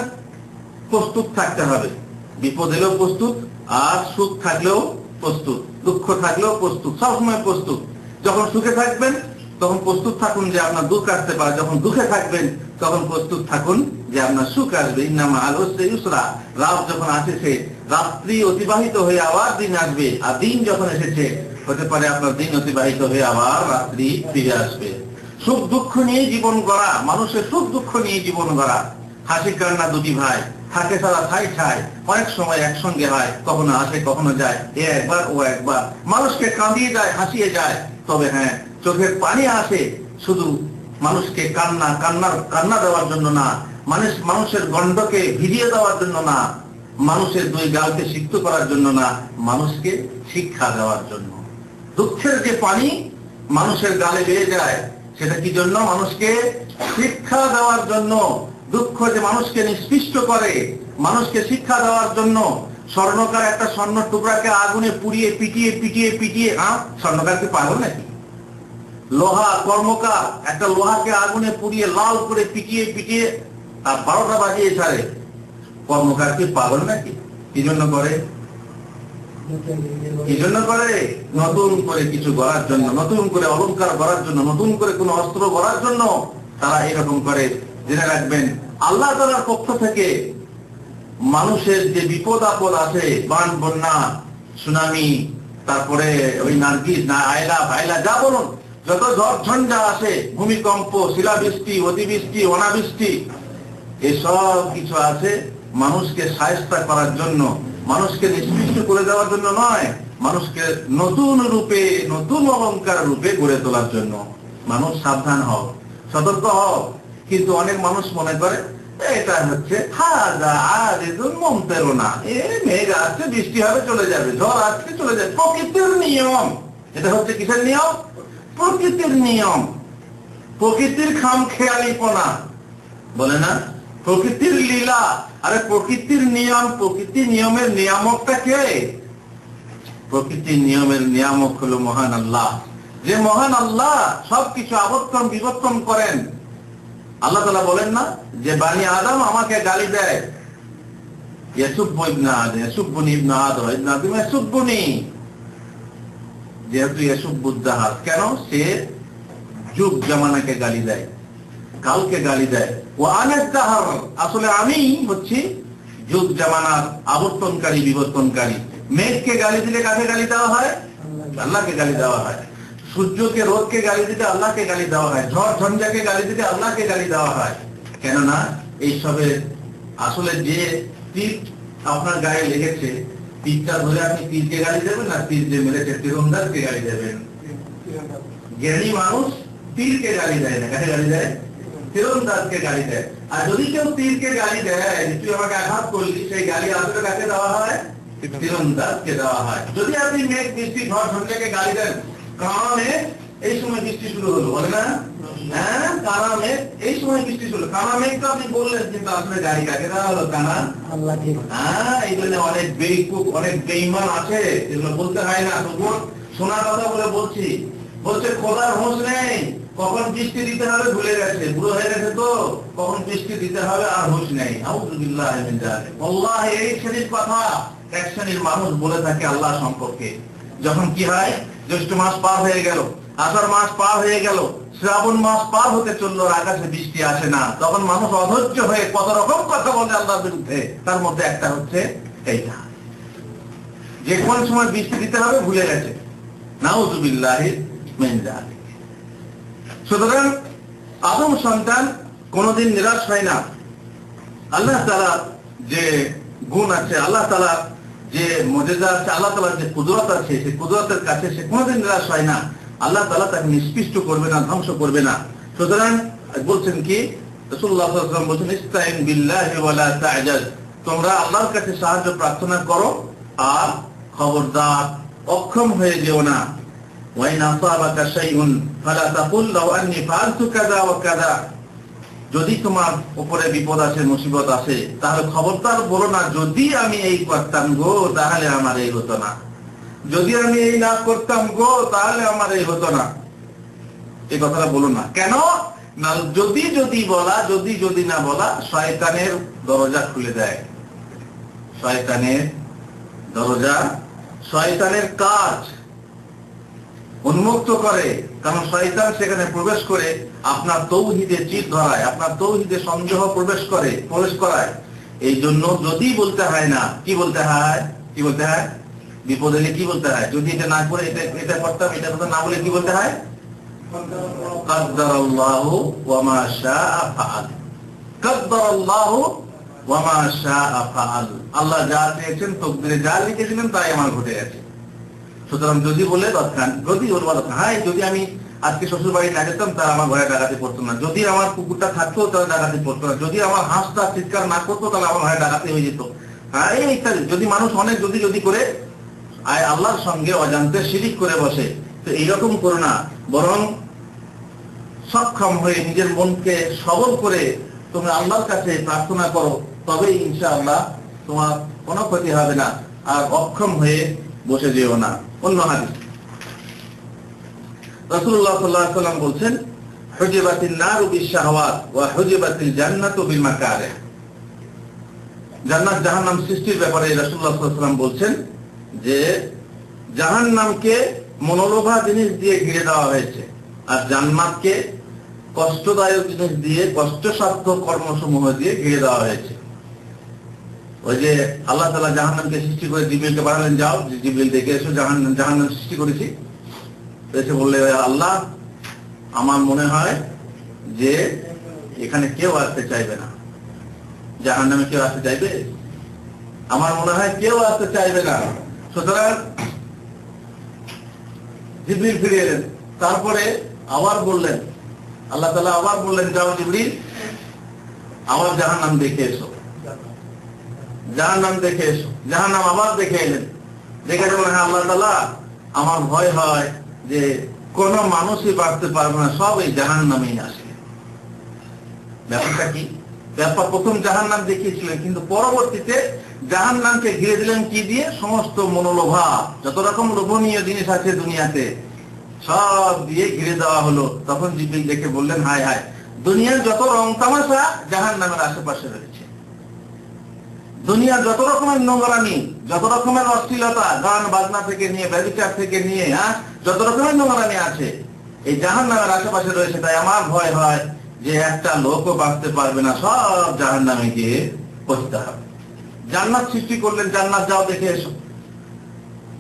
প্রস্তুত থাকতে হবে। বিপদ এলেও প্রস্তুত, আর সুখ থাকলেও প্রস্তুত, দুঃখ থাকলেও প্রস্তুত, সবসময় প্রস্তুত। যখন সুখে থাকবেন তখন প্রস্তুত থাকুন যে আপনার দুঃখ আসতে পারে, যখন দুঃখে থাকবেন তখন প্রস্তুত থাকুন যে আপনার সুখ আসবে। ইন্নামা আল উসরি ইউসরা, রাত যখন আসেছে, রাত্রি অতিবাহিত হয়ে আবার দিন আসবে, আর দিন যখন এসেছে হতে পারে আপনার দিন অতিবাহিত হয়ে আবার রাত্রি ফিরে আসবে। সুখ দুঃখ নিয়ে জীবন গড়া, মানুষের সুখ দুঃখ নিয়ে জীবন গড়া। হাসি কান্না দুটি ভাই, থাকে সারা ঠাই ঠাই, অনেক সময় একসঙ্গে হয়, কখনো আসে কখনো যায়, এ একবার ও একবার। মানুষকে কাঁদিয়ে যায়, হাসিয়ে যায়, তবে হ্যাঁ চোখের পানি আসে শুধু মানুষকে কান্না দেওয়ার জন্য না, মানুষের গণ্ডকে ভিজিয়ে দেওয়ার জন্য না, মানুষের দুই গালকে সিক্ত করার জন্য না, মানুষকে শিক্ষা দেওয়ার জন্য। দুঃখের যে পানি মানুষের গালে বেয়ে যায়, সেটা কি জন্য? মানুষকে শিক্ষা দেওয়ার জন্য। দুঃখ যে মানুষকে নিষ্পিষ্ট করে, মানুষকে শিক্ষা দেওয়ার জন্য। স্বর্ণকার একটা স্বর্ণ টুকরাকে আগুনে পুড়িয়ে পিটিয়ে পিটিয়ে পিটিয়ে, স্বর্ণকার কি পাগল নাকি? লোহা কর্মকার একটা লোহাকে আগুনে পুড়িয়ে লাল করে পিটিয়ে পিটিয়ে আর 12টা বাজিয়ে ছাড়ে, কর্মকার কি পাগল নাকি? কি জন্য করে? কি জন্য করে? নতুন করে কিছু গড়ার জন্য, নতুন করে অলংকার গড়ার জন্য, নতুন করে কোন অস্ত্র গড়ার জন্য তারা এরকম করে। জেনে রাখবেন, আল্লাহ তাআলার পক্ষ থেকে মানুষের যে বিপদ আপদ আছে, বান বন্যা সুনামি, তারপরে ওই নার্গিস না আয়লা ভাইলা যা বলুন, যত ঝড় ঝঞ্ঝা আসে, ভূমিকম্প, শিলাবৃষ্টি, অতিবৃষ্টি, অনাবৃষ্টি, এসব কিছু আছে মানুষকে সায়স্তা করার জন্য, মানুষকে নিষ্পৃষ্ট করে দেওয়ার জন্য নয়, মানুষকে নতুন রূপে, নতুন অলংকার রূপে গড়ে তোলার জন্য। মানুষ সাবধান হও, সতর্ক হও। কিন্তু অনেক মানুষ মনে করে এটা হচ্ছে মমতেরো না, মেঘ আসছে বৃষ্টি হবে চলে যাবে, ঝড় আসছে চলে যাবে, প্রকৃতির নিয়ম। এটা হচ্ছে কিসের নিয়ম? প্রকৃতির নিয়ম। প্রকৃতির খামখেয়ালিপনা বলে না, প্রকৃতির লীলা। আরে প্রকৃতির নিয়ম, প্রকৃতির নিয়মের নিয়ামকটা কে? প্রকৃতির নিয়মের নিয়ামক হলো মহান আল্লাহ। যে মহান আল্লাহ সবকিছু আবর্তন বিবর্তন করেন। আল্লাহ তাআলা বলেন না যে বানি আদম আমাকে গালি দেয়, ইয়াসুব্বু ইবনে আদম, ইয়াসুব্বুনি ইবনে আদম, ইবনে আদম ইয়াসুব্বুনি, যেহেতু ইয়াসুব্বুদ্দাহার, কেন? সে যুগ জামানাকে গালি দেয়, কালকে গালি দেয়। ও আনাদ্দাহার, আসলে আমি হচ্ছি যুগ জামানার আবর্তনকারী বিবর্তনকারী। মেঘকে গালি দিলে কাকে গালি দেওয়া হয়? আল্লাহকে গালি দেওয়া হয়। সূর্যকে, রোদকে গালি দিতে আল্লাহকে গালি দেওয়া হয়। ঝড় ঝঞ্ঝাকে গালি দিতে আল্লাহকে গালি দেওয়া হয়। কেননা এইসবের আসলে যে তীর আপনার গায়ে লেগেছে, তীরটা ধরে আপনি তীরকে গালি দেবেন না তীর যে মেরেছে তীরন্দাজকে গালি দেবেন? জ্ঞানী মানুষ তীরকে গালি দেয় না, কাকে গালি দেয়? তীরন্দাজকে গালি দেয়। আর যদি কেউ তীরকে গালি দেয়, তুই আমাকে আঘাত করলি, সেই গালি আসলে কাকে দেওয়া হয়? তীরন্দাজকে দেওয়া হয়। যদি আপনি মেঘ বৃষ্টি ঝড় ঝঞ্ঝাকে গালি দেন, কারণে এই সময় বৃষ্টি শুরু হলো, বলে না? হ্যাঁ, কানা মেঘ এই সময় বৃষ্টি শুরু। কানা মেঘ তো আপনি বললেন, কিন্তু আসলে গাড়ি কাকে দেওয়া হলো? কানা আল্লাহকে। হ্যাঁ, এই জন্য অনেক বেইকুফ, অনেক বেঈমান আছে, এগুলো বলতে হয় না, তবুও শোনার কথা বলে বলছি। বলছে খোদার হোঁশ নেই, কখন বৃষ্টি দিতে হবে ভুলে গেছে, বুড়ো হয়ে গেছে তো, কখন বৃষ্টি দিতে হবে আর হোঁশ নেই। আউযু বিল্লাহি মিন যালিক। আল্লাহ এই শ্রেণীর কথা এক শ্রেণীর মানুষ বলে থাকে আল্লাহ সম্পর্কে। যখন কি হয়, জ্যৈষ্ঠ মাস পার হয়ে গেল, আষাঢ় মাস পার হয়ে গেল, শ্রাবণ মাস পার হতে চললো, আকাশে বৃষ্টি আসে না, তখন মানুষ অধৈর্য হয়ে কত রকম কথা বলে আল্লাহর বিরুদ্ধে। তার মধ্যে একটা হচ্ছে এইটা, যে কোন সময় বৃষ্টি দিতে হবে ভুলে গেছে। নাউযু বিল্লাহি মিন যালিক। সুতরাং আদম সন্তান কোনদিন নিরাশ হয় না। আল্লাহ তাআলা যে গুণ আছে, আল্লাহ তাআলা যে মুজিজা আছে, আল্লাহ তাআলার যে কুদরত আছে, সেই কুদরতের কাছে সে কোনদিন নিরাশ হয় না। আল্লাহ তাআলা তাকে নিষ্পিষ্ট করবে না, ধ্বংস করবে না। সুতরাং বলছেন কি, রাসূলুল্লাহ সাল্লাল্লাহু আলাইহি ওয়াসাল্লাম বলেছেন, ইসতাইন বিল্লাহি ওয়া লা তা'জাজ, তোমরা আল্লাহর কাছে সাহায্য প্রার্থনা করো আর খবরদার অক্ষম হয়ে যেও না। ওয়া ইন আসাবাকা শাইউন ফালা তাকুল লাউ আন্নী ফাআলতু কাযা ওয়া কাযা, যদি তোমার উপরে বিপদ আসে, মুসিবত আসে, তাহলে খবরদার বলো না যদি আমি এই করতাম গো তাহলে আমার এই হতো না, যদি আমি এই না করতাম গো তাহলে আমার এই হতো না। এই কথাটা বলো না। কেন না? যদি যদি বলা, যদি যদি না বলা শয়তানের দরজা খুলে দেয়। শয়তানের দরজা, শয়তানের কাজ উন্মুক্ত করে। কারণ শয়তান সেখানে প্রবেশ করে আপনার তৌহিদে চিত ধরায়, আপনার তৌহিদে সন্দেহ প্রবেশ করায়। এই জন্য যদি বলতে হয় না, কি বলতে হয়? কি বলতে হয়? বিপদ এলে কি বলতে হয়? যদি এটা না করে এটা করতাম, এটা কথা না বলে কি বলতে হয়? কাদ্দারাল্লাহু ওয়া মা শাআ ফাআল। কাদ্দারাল্লাহু ওয়া মা শাআ ফাআল। আল্লাহ যা চেয়েছেন, তকদিরে যা লিখেছিলেন তাই আমার ঘটে গেছে। সুতরাং যদি বলে দরকার, যদি বলবো দরকার, হ্যাঁ যদি আমি আজকে শ্বশুর বাড়ি না যেতাম তার আমার ঘরে ডাকাতি পড়তো না, যদি আমার কুকুরটা থাকতো তাহলে ডাকাতি পড়তো না, যদি আমার হাঁসটা চিৎকার না করতো তাহলে আমার ঘরে ডাকাতি হয়ে যেত। এই ইত্যাদি। যদি মানুষ অনেক যদি যদি করে আল্লাহর সঙ্গে অজান্তে শিরিক করে বসে, তো এইরকম করো না, বরং সক্ষম হয়ে নিজের মনকে সবল করে তুমি আল্লাহর কাছে প্রার্থনা করো, তবেই ইনশাআল্লাহ তোমার কোনো ক্ষতি হবে না। আর অক্ষম হয়ে বসে যেও না। অন্য হাদিস রাসূলুল্লাহ সাল্লাল্লাহু আলাইহি ওয়াসাল্লাম বলছেন, হুজিবাতিন নারু বিশ-শাহওয়াত ওয়া হুজিবাতিল জান্নাতু বিল মাকারিহ। জান্নাত জাহান্নাম সৃষ্টির ব্যাপারে রাসূলুল্লাহ সাল্লাল্লাহু আলাইহি ওয়াসাল্লাম বলছেন যে জাহান্নামকে মনোলোভা জিনিস দিয়ে ঘিরে দেওয়া হয়েছে, আর জান্নাতকে কষ্টদায়ক জিনিস দিয়ে, কষ্টসাধ্য কর্মসমূহ দিয়ে ঘিরে দেওয়া হয়েছে। ওই যে আল্লাহ তাআলা জাহান্নামকে সৃষ্টি করে জিবরিলকে পাঠালেন, যাও জিবরিল দেখে এসো জাহান্নাম সৃষ্টি করেছি। এসে বললে, আল্লাহ আমার মনে হয় যে এখানে কেউ আসতে চাইবে না, জাহান্নামে কেউ আসতে চাইবে, আমার মনে হয় কেউ আসতে চাইবে না। সুতরাং জিবরিল ফিরে এলেন, তারপরে আবার বললেন, আল্লাহ তাআলা আবার বললেন, যাও জিবরিল আবার জাহান্নাম দেখে এসো, জাহান্নাম দেখে এসো। জাহান্নাম আবার দেখে এলেন, দেখে বললেন, হ্যাঁ আল্লাহ তাআলা আমার ভয় হয় যে কোন মানুষই বাঁচতে পারবে না, সব এই জাহান্নামেই আসে। ব্যাপারটা কি? ব্যাপার প্রথম জাহান্নাম দেখিয়েছিলেন, কিন্তু পরবর্তীতে জাহান্নামকে ঘিরে দিলেন কি দিয়ে? সমস্ত মনোলোভা, যত রকম লোভনীয় জিনিস আছে দুনিয়াতে সব দিয়ে ঘিরে দেওয়া হলো। তখন জিবরিল দেখে বললেন, হায় হায়, দুনিয়ার যত রং তামাশা জাহান্নামের আশেপাশে রয়েছে। দুনিয়ার যত রকমের নোংরামি, যত রকমের অশ্লীলতা, গান বাজনা থেকে নিয়ে, ব্যভিচার থেকে নিয়ে, যত রকমের নোংরামি আছে এই জাহান্নামের আশেপাশে রয়েছে। তাই আমার ভয় হয় যে একটা লোকও বাঁচতে পারবে না, সব জাহান্নামে গিয়ে পৌঁছতে হবে। জান্নাত সৃষ্টি করলেন, জান্নাত যাও দেখে এসো।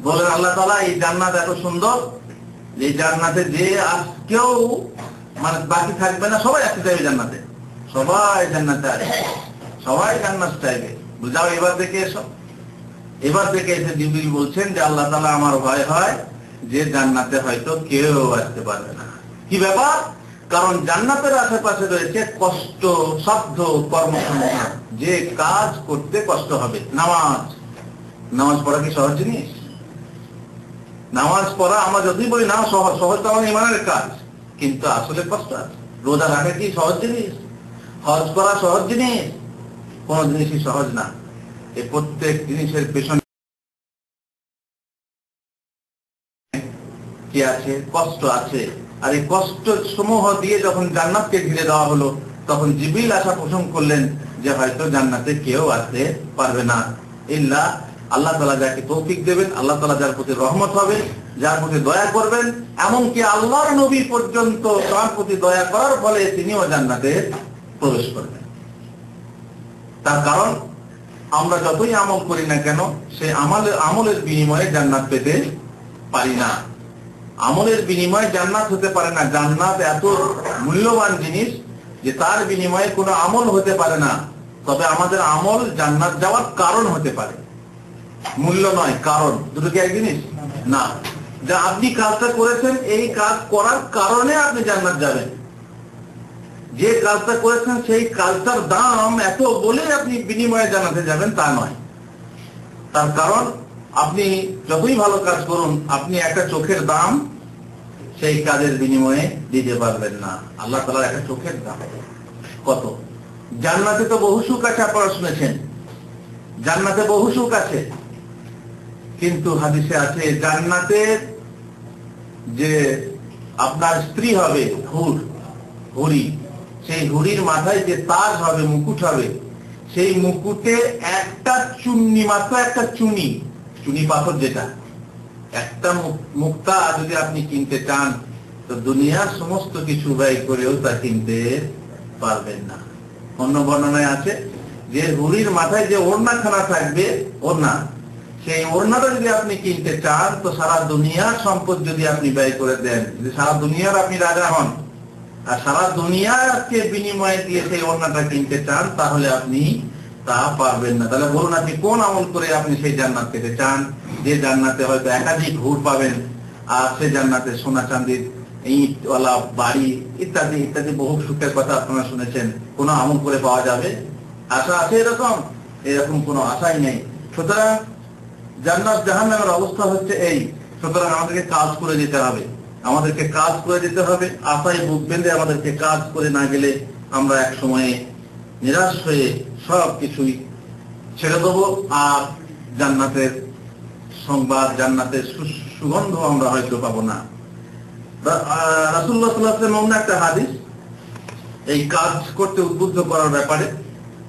বলেন আল্লাহ তাআলা, এই জান্নাত এত সুন্দর, এই জান্নাতে যে আর কেউ মানে বাকি থাকবে না, সবাই আসতে চাইবে জান্নাতে, সবাই জান্নাতে আসবে, সবাই জান্নাত চাইবে। বুঝাও, এবার দেখে এসো। এবার দেখে এসে জিবরিল বলছেন যে আল্লাহ তাআলা আমার ভয় হয় যে জান্নাতে হয়তো কেউ আসতে পারবে না। কি ব্যাপার? কারণ জান্নাতের আশেপাশে রয়েছে কষ্ট সাধ্য কর্মসমূহ, যে কাজ করতে কষ্ট হবে। নামাজ পড়া কি সহজ জিনিস? নামাজ পড়া আমরা যদি বলি না সহজ, সহজ তো আমার ইমানের কাজ, কিন্তু আসলে কষ্ট আছে। রোজা রাখা কি সহজ জিনিস? হজ করা সহজ জিনিস? কোন জিনিসই সহজ না। এই প্রত্যেক জিনিসের পেছনে কি আছে? কষ্ট আছে। আর এই কষ্ট সমূহ দিয়ে যখন জান্নাতকে ঘিরে দেওয়া হলো, তখন জিবরিল আশা পোষণ করলেন যে হয়তো জান্নাতে কেউ আসতে পারবে না, ইল্লা আল্লাহ তাআলা যাকে তৌফিক দেবেন, আল্লাহ তাআলা যার প্রতি রহমত হবে, যার প্রতি দয়া করবেন, এমনকি আল্লাহর নবী পর্যন্ত তার প্রতি দয়া করার ফলে তিনিও জান্নাতে প্রবেশ করবেন। তার কারণ আমরা যতই আমল করি না কেন, সেই আমলের বিনিময়ে জান্নাত পেতে পারি না। আমলের বিনিময়ে জান্নাত হতে পারে না। জান্নাত এত মূল্যবান জিনিস যে তার বিনিময়ে কোনো আমল হতে পারে না। তবে আমাদের আমল জান্নাত যাওয়ার কারণ হতে পারে, মূল্য নয়, কারণ। দুটো কি এক জিনিস না? যা আপনি কাজটা করেছেন, এই কাজ করার কারণে আপনি জান্নাত যাবেন। যে কাজটা করেছেন সেই কাজটার দাম এত বলে আপনি বিনিময়ে জান্নাতে যাবেন তা নয়। তার কারণ আপনি যতই ভালো কাজ করুন, আপনি একটা চোখের দাম সেই কাজের বিনিময়ে দিতে পারবেন না। আল্লাহ তাআলার একটা চোখের দাম কত? জান্নাতে তো বহু সুখ আছে, আপনারা শুনেছেন, জান্নাতে বহু সুখ আছে, কিন্তু হাদিসে আছে জান্নাতে যে আপনার স্ত্রী হবে হুরি, সেই হুরির মাথায় যে তাজ হবে, মুকুট হবে, সেই মুকুটে একটা চুন্নি, মাত্র একটা চুনি পাথর, যেটা একটা মুক্তা যদি আপনি কিনতে চান তো দুনিয়ার সমস্ত কিছু ব্যয় করেও তা কিনতে পারবেন না। অন্য বর্ণনায় আছে যে হুরির মাথায় যে ওড়নাখানা থাকবে, ওড়না, সেই ওড়নাটা যদি আপনি কিনতে চান তো সারা দুনিয়ার সম্পদ যদি আপনি ব্যয় করে দেন, যদি সারা দুনিয়ার আপনি রাজা হন আর সারা দুনিয়াকে বিনিময়ে দিয়ে সেই ওড়নাটা কিনতে চান, তাহলে আপনি তা পারবেন না। তাহলে বলুন, আপনি কোন আমল করে আপনি সেই জান্নাত পেতে চান? যে জান্নাতে হয়তো একাধিক হুর পাবেন, আর সে জান্নাতে সোনা চাঁদির ইটওয়ালা বাড়ি ইত্যাদি ইত্যাদি বহু সুখের কথা আপনারা শুনেছেন। কোন আমল করে পাওয়া যাবে? আশা আছে এরকম? এরকম কোনো আশাই নেই। সুতরাং জান্নাত জাহান্নামের অবস্থা হচ্ছে এই। সুতরাং আমাদেরকে কাজ করে যেতে হবে, আমাদেরকে কাজ করে যেতে হবে। আশায় বুক বেঁধে আমাদেরকে কাজ করে না গেলে আমরা এক সময়ে নিরাশ হয়ে সব কিছুই ছেড়ে দেবো, আর জান্নাতের সংবাদ, জান্নাতের সুগন্ধ আমরা হয়তো পাবো না। রাসূলুল্লাহ সাল্লাল্লাহু আলাইহি ওয়াসাল্লাম একটা হাদিস এই কাজ করতে উদ্বুদ্ধ করার ব্যাপারে,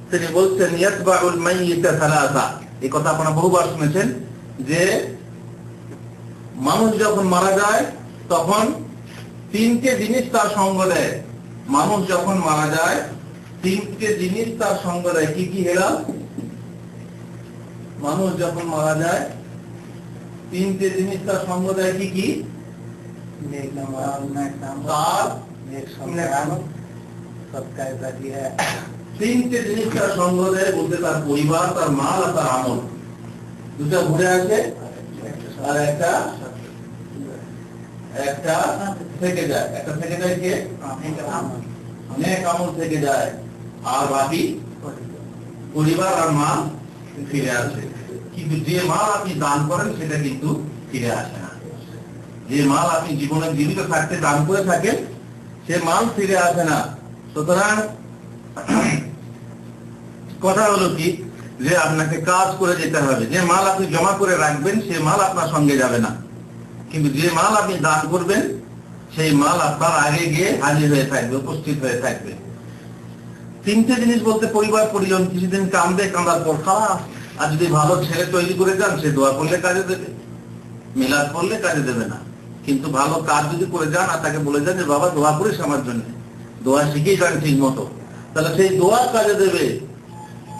তিনি বলছেন ইয়াতবাউল মাইয়িতা সালাসা। এই কথা আপনারা বহুবার শুনেছেন যে মানুষ যখন মারা যায় তখন তিনটে জিনিস তার সঙ্গ দেয়। মানুষ যখন মারা যায় তিনটে জিনিস তার সঙ্গ দেয়। কি কি হেরা? মানুষ যখন মারা যায় তিনটে জিনিস তার সঙ্গ দেয়। কি কি? তিনটে জিনিস তার সঙ্গ দেয় বলতে তার পরিবার, তার মাল আর তার আমল। দুটা ঘুরে আসে আর একটা থেকে যায়। একটা থেকে যায় কে? নেক আমল থেকে যায়, আর বাকি পরিবার আর মাল ফিরে আসে। কিন্তু যে মাল আপনি দান করেন সেটা কিন্তু ফিরে আসে না। যে মাল আপনি জীবনে জীবিত থাকতে দান করে থাকেন সে মাল ফিরে আসে না। সুতরাং কথা হলো কি, যে আপনাকে কাজ করে যেতে হবে। যে মাল আপনি জমা করে রাখবেন সে মাল আপনার সঙ্গে যাবে না, কিন্তু যে মাল আপনি দান করবেন সেই মাল আপনার আগে গিয়ে হাজির হয়ে থাকবে, উপস্থিত হয়ে থাকবে। তিনটে জিনিস বলতে পরিবার পরিজন। কিছুদিন কাঁদবে, কাঁদার পর খারাপ। আর যদি ভালো ছেলে তৈরি করে যান সে দোয়া করলে কাজে দেবে, মিলাদ করলে কাজে দেবে না। কিন্তু ভালো কাজ যদি করে যান আর তাকে বলে যান যে বাবা দোয়া করিস আমার জন্য, দোয়া শিখেই যান ঠিক মতো, তাহলে সেই দোয়া কাজে দেবে,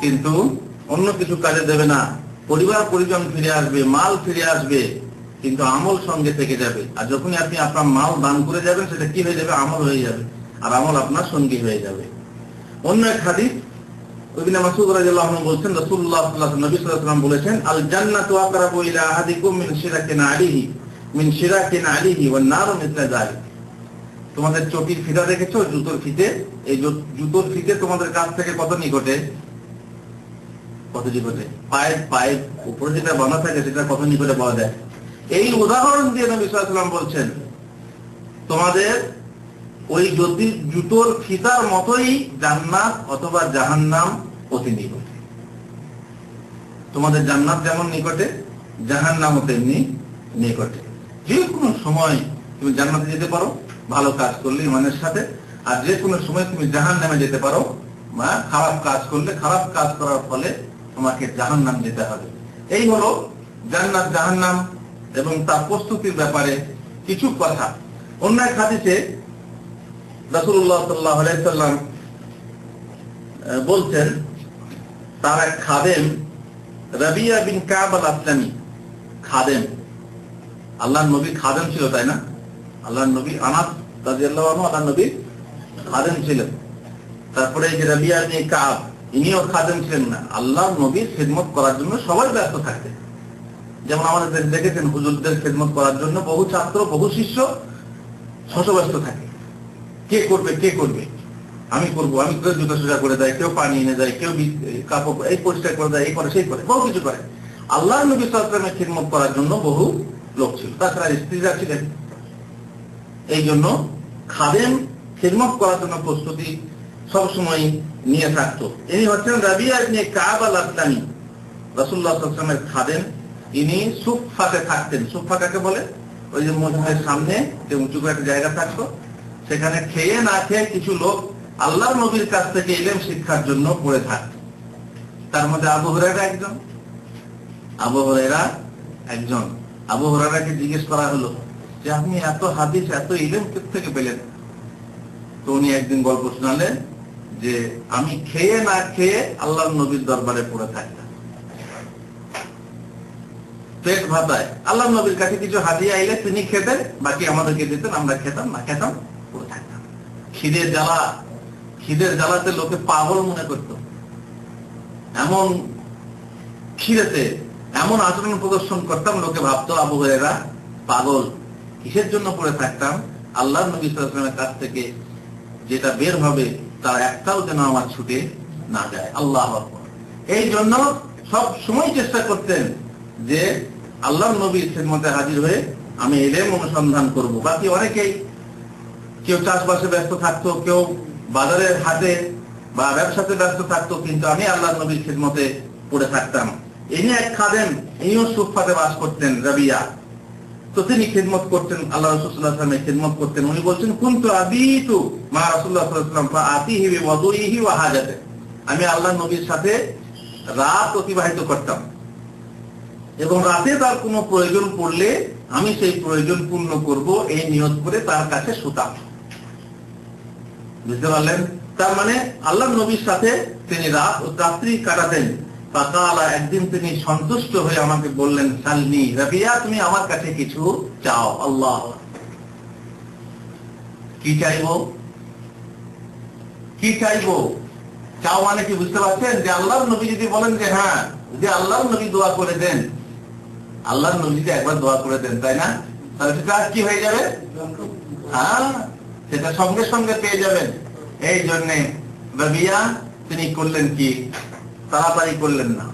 কিন্তু অন্য কিছু কাজে দেবে না। পরিবার পরিজন ফিরে আসবে, মাল ফিরে আসবে, কিন্তু আমল সঙ্গে থেকে যাবে। আর যখনই আপনি আপনার মাল দান করে যাবেন সেটা কি হয়ে যাবে? আমল হয়ে যাবে, আর আমল আপনার সঙ্গী হয়ে যাবে। অন্য এক হাদিস ইবনে মাসউদ রাদিয়াল্লাহু আনহু বলেছেন, রাসূলুল্লাহ সাল্লাল্লাহু আলাইহি ওয়াসাল্লাম বলেছেন, আল জান্নাতু আকরাবু ইলা আহাদিকুম মিন শিরাকিন আলিহি ওয়ান নারু মিসলা যালিক। তোমাদের চটির ফিতা দেখেছো? জুতোর ফিতে। এই জুতোর ফিতে তোমাদের কাছ থেকে কত নিকটে? কত নিকটে? পায়ের উপরে যেটা বাঁধা থাকে সেটা কত নিকটে পাওয়া যায়? এই উদাহরণ দিয়ে নবী সাল্লাল্লাহু আলাইহি ওয়াসাল্লাম বলছেন তোমাদের ওই জুতোর ফিতার মতোই জান্নাত অথবা জাহান্নাম অতি নিকটে। তোমাদের জান্নাত যেমন নিকটে, জাহান্নামও তেমনি নিকটে। যে কোনো সময় তুমি জান্নাতে যেতে পারো ভালো কাজ করলে ইমানের সাথে, আর যে কোনো সময় তুমি জাহান্নামে যেতে পারো বা খারাপ কাজ করলে, খারাপ কাজ করার ফলে তোমাকে জাহান্নাম যেতে হবে। এই হলো জান্নাত জাহান্নাম এবং তার প্রস্তুতির ব্যাপারে কিছু কথা। অন্য এক হাদিসে রাসূলুল্লাহ সাল্লাল্লাহু আলাইহি ওয়াসাল্লাম বলছেন, তার এক খাদেম রাবিয়া বিন কাব আল আসলামি, খাদেম, আল্লাহর নবী খাদেম ছিল, তাই না? আল্লাহর নবী আনাস রাদিয়াল্লাহু আনহু আল্লাহর নবী খাদেম ছিলেন। তারপরে এই যে রাবিয়া বিন কাব, ইনিও খাদেম ছিলেন না। আল্লাহর নবীর খেদমত করার জন্য সবাই ব্যস্ত থাকতেন। যেমন আমাদের দেখেছেন হুজুরদের খেদমত করার জন্য বহু ছাত্র, বহু শিষ্য শতব্যস্ত থাকে। কে করবে, কে করবে? আমি করবো, আমি কেউ জুতো সোজা করে দেয়, কেউ পানি এনে দেয়, কেউ কাপড় এই পরিষ্কার করে দেয়, এই করে সেই করে, বহু কিছু করে। আল্লাহর নবী সাল্লাল্লাহু আলাইহি ওয়াসাল্লামের খেদমত করার জন্য বহু লোক ছিল, তাছাড়া স্ত্রীরা ছিলেন। এই জন্য খাদেম খেদমত করার জন্য প্রস্তুতি সবসময় নিয়ে থাকতো। ইনি হচ্ছেন রাবিয়া ইবনে কাব আল আসলামি, রাসূলুল্লাহ সাল্লাল্লাহু আলাইহি ওয়াসাল্লামের খাদেম। ইনি সুফফাতে থাকতেন। সুফফা কাকে বলে? ওই যে মসজিদের সামনে যে উঁচু করে একটা জায়গা থাকতো, সেখানে খেয়ে না খেয়ে কিছু লোক আল্লাহর নবীর কাছ থেকে ইলম শিক্ষার জন্য পড়ে থাকত। তার মধ্যে আবু হুরায়রা একজন। আবু হুরায়রাকে জিজ্ঞেস করা হলো যে আপনি এত হাদিস, এত ইলম থেকে পেলেন? তো উনি একদিন গল্প শোনালেন যে আমি খেয়ে না খেয়ে আল্লাহর নবীর দরবারে পড়ে থাকতাম, পেট ভাতায়। আল্লাহর নবীর কাছে কিছু হাদিয়া আইলে তিনি খেতেন, বাকি আমাদেরকে দিতেন, আমরা খেতাম, না খেতাম, পড়ে থাকতাম। খিদের জ্বালাতে লোকে পাগল মনে করত। এমন খিদেতে এমন আচরণ প্রদর্শন করতাম, লোকে ভাবতো আবু হুরায়রা পাগল। কিসের জন্য পড়ে থাকতাম? আল্লাহর নবী সাল্লাল্লাহু আলাইহি ওয়াসাল্লামের কাছ থেকে যেটা বের হবে তার একটাও যেন আমার ছুটে না যায়। আল্লাহু আকবার। এই জন্য সব সময় চেষ্টা করতেন যে আল্লাহর নবীর খিদমতে হাজির হয়ে আমি ইলম অনুসন্ধান করব। বাকি অনেকেই কেউ চাষবাসে ব্যস্ত থাকতো, কেউ বাজারের হাটে বা ব্যবসাতে ব্যস্ত থাকতো, কিন্তু আমি আল্লাহর নবীর খিদমতে পড়ে থাকতাম। ইনি এক খাদেম, ইনিও সুফাতে বাস করতেন রাবিয়া। তো তিনি খিদমত করতেন, আল্লাহ রাসূল সাল্লাল্লাহু আলাইহি ওয়াসাল্লামের খিদমত করতেন। উনি বলছেন কুনতু আবিতু মা রাসূলুল্লাহ সাল্লাল্লাহু আলাইহি ওয়াসাল্লাম ফাআতিহি বিওয়াদুইহি ওয়া হাজাতিহি। আমি আল্লাহর নবীর সাথে রাত অতিবাহিত করতাম এবং রাতে তার কোনো প্রয়োজন পড়লে আমি সেই প্রয়োজন পূর্ণ করব এই নিয়ত করে তার কাছে শুতাম। বুঝতে পারলেন? তার মানে আল্লাহর নবীর সাথে তিনি রাত ও রাত্রি কাটাতেন। ফাকালা, একদিন তিনি সন্তুষ্ট হয়ে আমাকে বললেন, সালনি রাবিয়া, তুমি আমার কাছে কিছু চাও। আল্লাহ, কি চাইবো? কি চাইবো? চাও মানে কি বুঝতে পারছেন? যে আল্লাহর নবী যদি বলেন যে হ্যাঁ, যে আল্লাহর নবী দোয়া করে দেন, আল্লাহর নবী যদি একবার দোয়া করে দেন, তাই না, তাহলে সেটা কি হয়ে যাবে? হ্যাঁ, সেটা সঙ্গে সঙ্গে পেয়ে যাবেন। এই জন্যে রাবিয়া তিনি করলেন কি, তাড়াতাড়ি করলেন না,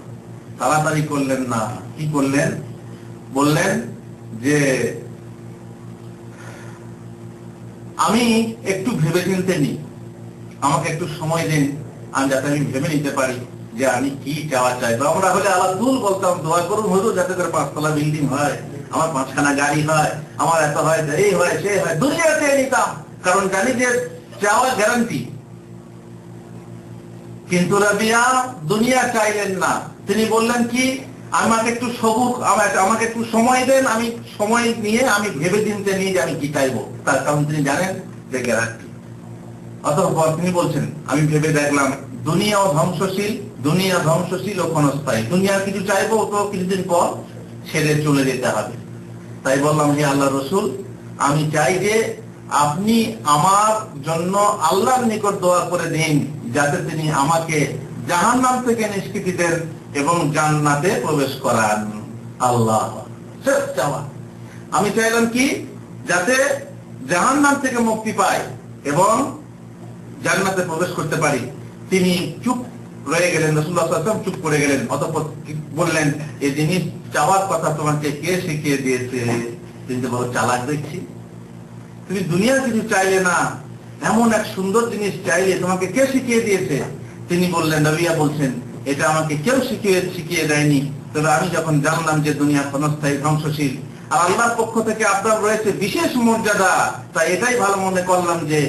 তাড়াতাড়ি করলেন না। কি করলেন? বললেন যে আমি একটু ভেবে চিনতে নিই, আমাকে একটু সময় দিন, আমি যাতে আমি ভেবে নিতে পারি যে আমি কি চাওয়া চাইবো। আমরা হলে আলাদুল বলতাম দোয়া করুন হুজুর যাতে করে 5 তলা বিল্ডিং হয়, আমার 5খানা গাড়ি হয়, আমার এত হয়, এই হয়, সে হয়, দুনিয়া চেয়ে নিতাম, কারণ জানি যে চাওয়া গ্যারান্টি। কিন্তু রাবিয়া দুনিয়া চাইলেন না। তিনি বললেন কি, আমাকে একটু সবুর, আমাকে একটু সময় দেন, আমি সময় নিয়ে আমি ভেবে চিনতে নিয়ে যে আমি কি চাইবো। তার কারণ তিনি জানেন যে গ্যারান্টি। অতঃপর তিনি বলছেন, আমি ভেবে দেখলাম দুনিয়াও ধ্বংসশীল, দুনিয়া ধ্বংসশীল ও ক্ষণস্থায়ী। দুনিয়া কিছু চাইবো তো কিছুদিন পর ছেড়ে চলে যেতে হবে। তাই বললাম, হে আল্লাহ রসুল, আমি চাই যে আপনি আমার জন্য আল্লাহর নিকট দোয়া করে দিন যাতে তিনি আমাকে জাহান্নাম থেকে নিষ্কৃতি দেন এবং জান্নাতে প্রবেশ করান। আল্লাহ, শেষ চাওয়া। আমি চাইলাম কি, যাতে জাহান্নাম থেকে মুক্তি পায় এবং জান্নাতে প্রবেশ করতে পারি। তিনি চুপ রয়ে গেলেন, রাসূলুল্লাহ সাল্লাল্লাহু আলাইহি ওয়াসাল্লাম চুপ করে গেলেন। অতঃপর বললেন, এই জিনিস চাওয়ার কথা তোমাকে কে শিখিয়ে দিয়েছে? তিনি বড় চালাক দেখছি, তুমি দুনিয়ার কিছু চাইলে না, এমন এক সুন্দর জিনিস চাইলে, তোমাকে কে শিখিয়ে দিয়েছে? তিনি বললেন, রাবিয়া বলছেন, এটা আমাকে কেউ শিখিয়ে দেয়নি, তবে আমি যখন জানলাম যে দুনিয়া ক্ষণস্থায়ী ধ্বংসশীল আর আল্লাহর পক্ষ থেকে আপনার রয়েছে বিশেষ মর্যাদা, তাই এটাই ভালো মনে করলাম যে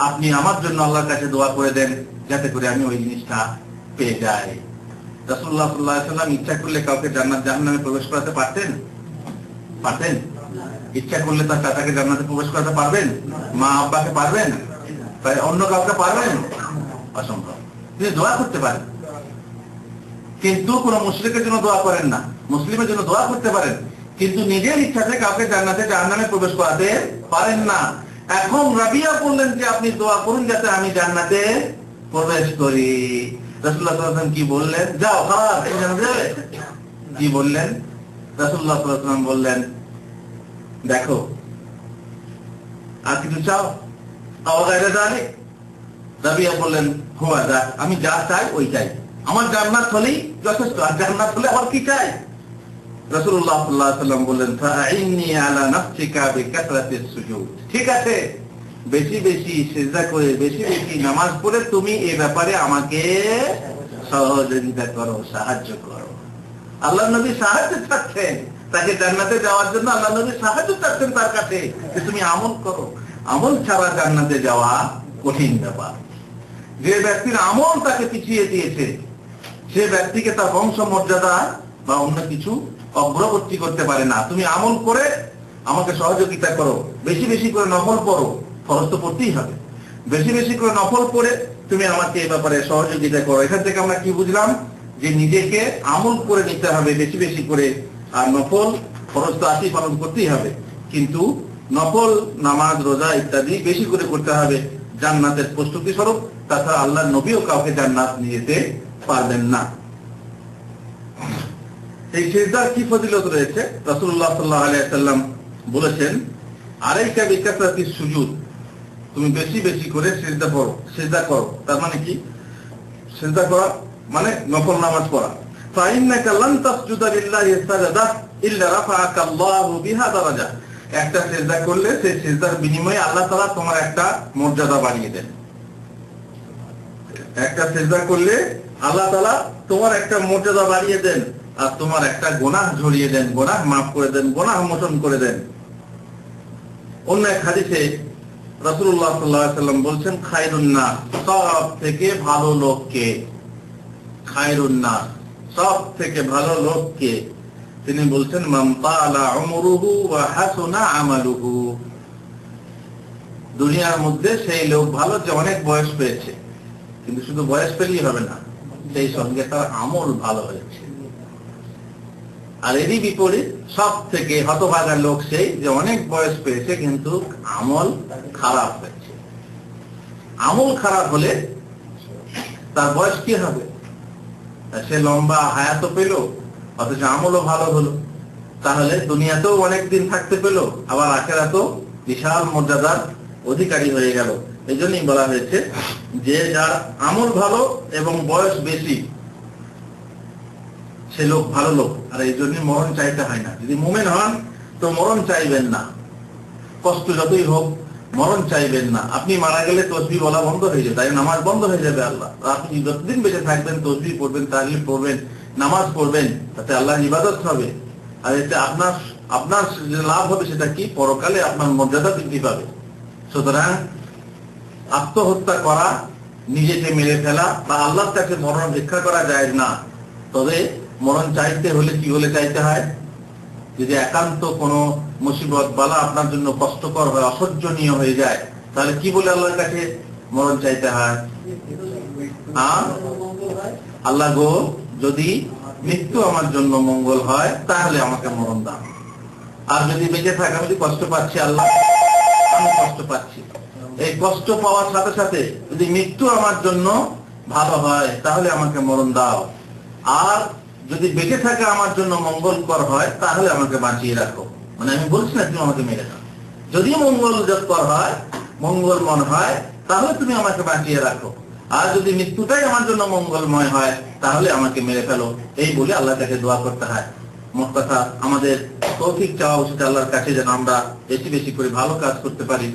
আপনি আমার জন্য আল্লাহর কাছে দোয়া করে দেন যাতে করে আমি ওই জিনিসটা পেয়ে যাই। রাসূলুল্লাহ সাল্লাল্লাহু আলাইহি ওয়াসাল্লাম ইচ্ছা করলে কাউকে জান্নাত জাহান্নামে প্রবেশ করাতে পারতেন? পারতেন? ইচ্ছা করলে তার চাচাকে জান্নাতে প্রবেশ করাতে পারবেন? মা আব্বাকে পারবেন? তাই অন্য কাউকে পারবেন? অসম্ভব। তিনি দোয়া করতে পারেন, কিন্তু কোন মুশরিকের জন্য দোয়া করেন না, মুসলিমের জন্য দোয়া করতে পারেন, কিন্তু নিজের ইচ্ছাতে কাউকে জান্নাতে জাহান্নামে প্রবেশ করাতে পারেন না। এখন রাবিয়া বললেন যে আপনি দোয়া করুন যাতে আমি জান্নাতে প্রবেশ করি। রাসূলুল্লাহ সাল্লাল্লাহু আলাইহি ওয়াসাল্লাম কি বললেন? যাও খারাপ তুমি জান্নাতে যাবে। কি বললেন? রাসূলুল্লাহ সাল্লাল্লাহু আলাইহি ওয়াসাল্লাম বললেন, দেখো আর কিছু চাও? আওয়াজে জানি। রাবিয়া বললেন, হুয়া যা, আমি যা চাই ওই চাই, আমার জান্নাত হলেই যথেষ্ট, আর জান্নাত হলে আবার কি চাই? রাসূলুল্লাহ সাল্লাল্লাহু আলাইহি ওয়াসাল্লাম বললেন, ফাআইন্নি আলা নাফসিকা বিকাসরাতিস সুজুদ। ঠিক আছে, বেশি বেশি সিজদা করে, বেশি বেশি নামাজ পড়ে তুমি এই ব্যাপারে আমাকে সহযোগিতা করো, সাহায্য করো। আল্লাহর নবী সাহায্য চাচ্ছেন, তাকে জান্নাতে যাওয়ার জন্য আল্লাহ নবী সাহায্য চাচ্ছেন তার কাছে যে তুমি আমল করো। আমল ছাড়া জান্নাতে যাওয়া কঠিন ব্যাপার। যে ব্যক্তির আমল তাকে পিছিয়ে দিয়েছে, সে ব্যক্তিকে তার বংশ মর্যাদা বা অন্য কিছু অগ্রগতি করতে পারে না। তুমি আমল করে আমাকে সহযোগিতা করো, বেশি বেশি করে নফল পড়ো, ফরজ তো পড়তেই হবে, বেশি বেশি করে নফল পড়ে তুমি আমাকে এই ব্যাপারে সহযোগিতা করো। এখান থেকে আমরা কি বুঝলাম? যে নিজেকে আমল করে নিতে হবে বেশি বেশি করে, আর নফল ফরজ তো আসি পালন করতেই হবে, কিন্তু নফল নামাজ রোজা ইত্যাদি বেশি করে করতে হবে জান্নাতের প্রস্তুতি স্বরূপ। তাছাড়া আল্লাহর নবীও কাউকে জান্নাত নিয়ে যেতে পারবেন না। এই সিজদার কি ফজিলত রয়েছে? রাসূলুল্লাহ সাল্লাল্লাহু আলাইহি ওয়াসাল্লাম বলেছেন, আলাইকা বিকাসরাতিস সুজুদ, তুমি বেশি বেশি করে সিজদা করো, সিজদা করো। তার মানে কি? সিজদা করা মানে নফল নামাজ পড়া। ফাইন্নাকা লান তাসজুদা লিল্লাহি সাজদা ইল্লা রাফাআকা আল্লাহু বিহা দারাজা। একটা সিজদা করলে সেই সিজদার বিনিময়ে আল্লাহ তাআলা তোমার একটা মর্যাদা বাড়িয়ে দেন। একটা সিজদা করলে আল্লাহ তাআলা তোমার একটা মর্যাদা বাড়িয়ে দেন, আর তোমার একটা গুনাহ ঝরিয়ে দেন, গুনাহ মাফ করে দেন, গুনাহ মোচন করে দেন। অন্য এক হাদিসে রাসূলুল্লাহ সাল্লাল্লাহু আলাইহি ওয়াসাল্লাম বলছেন, খায়রুন নাস, সব থেকে ভালো লোক কে? খায়রুন নাস, সব থেকে ভালো লোক কে? তিনি বলছেন, মান তালা উমরুহু ওয়া হাসুনা আমালুহু। দুনিয়ার মধ্যে সেই লোক ভালো যে অনেক বয়স পেয়েছে, কিন্তু শুধু বয়স পেলেই হবে না, সেই সঙ্গে তার আমল ভালো হয়েছে। আর এরই বিপরীত সব থেকে হতভাগা লোক সেই যে অনেক বয়স পেয়েছে কিন্তু আমল খারাপ হয়েছে। আমল খারাপ হলে তার বয়স কি হবে? সে লম্বা হায়াত পেল, অথচ আমলও ভালো হলো, তাহলে দুনিয়াতেও অনেক দিন থাকতে পেল, আবার আখিরাতেও বিশাল মর্যাদার অধিকারী হয়ে গেল। এই জন্যই বলা হয়েছে যে যার আমল ভালো এবং বয়স বেশি সে লোক ভালো লোক। আর এই জন্য মরণ চাইতে হয় না। যদি মুমিন হন তো মরণ চাইবেন না, কষ্ট যতই হোক মরণ চাইবেন না। আপনি মারা গেলে তসবিহ বলা বন্ধ হয়ে যাবে, তাই নামাজ বন্ধ হয়ে যাবে। আল্লাহ, আপনি যতদিন বেঁচে থাকবেন তসবিহ পড়বেন, তাহলিল পড়বেন, নামাজ পড়বেন, তাতে আল্লাহর ইবাদত হবে। আর এতে আপনার যে লাভ হবে সেটা কি? পরকালে আপনার মর্যাদা বৃদ্ধি পাবে। সুতরাং আত্মহত্যা করা, নিজেকে মেরে ফেলা বা আল্লাহর কাছে মরণ ভিক্ষা করা যায় না। তবে মরণ চাইতে হলে কি বলে চাইতে হয়? যদি একান্ত কোনো মুসিবত বালা আপনার জন্য কষ্টকর হয়, অসহ্যনীয় হয়ে যায়, তাহলে কি বলে আল্লাহর কাছে মরণ চাইতে হয়? আল্লাহ গো, যদি মৃত্যু আমার জন্য মঙ্গল হয় তাহলে আমাকে মরণ দাও। আর যদি বেঁচে থাকে আমি কষ্ট পাচ্ছি, আল্লাহ আমি কষ্ট পাচ্ছি, এই কষ্ট পাওয়ার সাথে সাথে যদি মৃত্যু আমার জন্য ভালো হয় তাহলে আমাকে মরণ দাও। আর যদি বেঁচে থাকা আমার জন্য মঙ্গলকর হয় তাহলে আমাকে বাঁচিয়ে রাখো। মানে আমি বলছি না তুমি আমাকে মেরে দাও, যদি মঙ্গলকর হয়, মঙ্গল মন হয়, তাহলে তুমি আমাকে বাঁচিয়ে রাখো। আর যদি মৃত্যুটাই আমার জন্য মঙ্গলময় হয় তাহলে আমাকে মেরে ফেলো। এই বলে আল্লাহর কাছে দোয়া করতে হয়। মোট কথা, আমাদের তৌফিক চাওয়া উচিত আল্লাহর কাছে, যেন আমরা বেশি বেশি করে ভালো কাজ করতে পারি।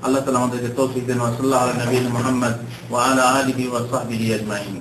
আল্লাহ তাআলা আমাদেরকে তৌফিক দেন। সাল্লাল্লাহু আলা নবিয়িনা মুহাম্মদ ওয়া আলা আলিহি ওয়া সাহবিহি আজমাইন।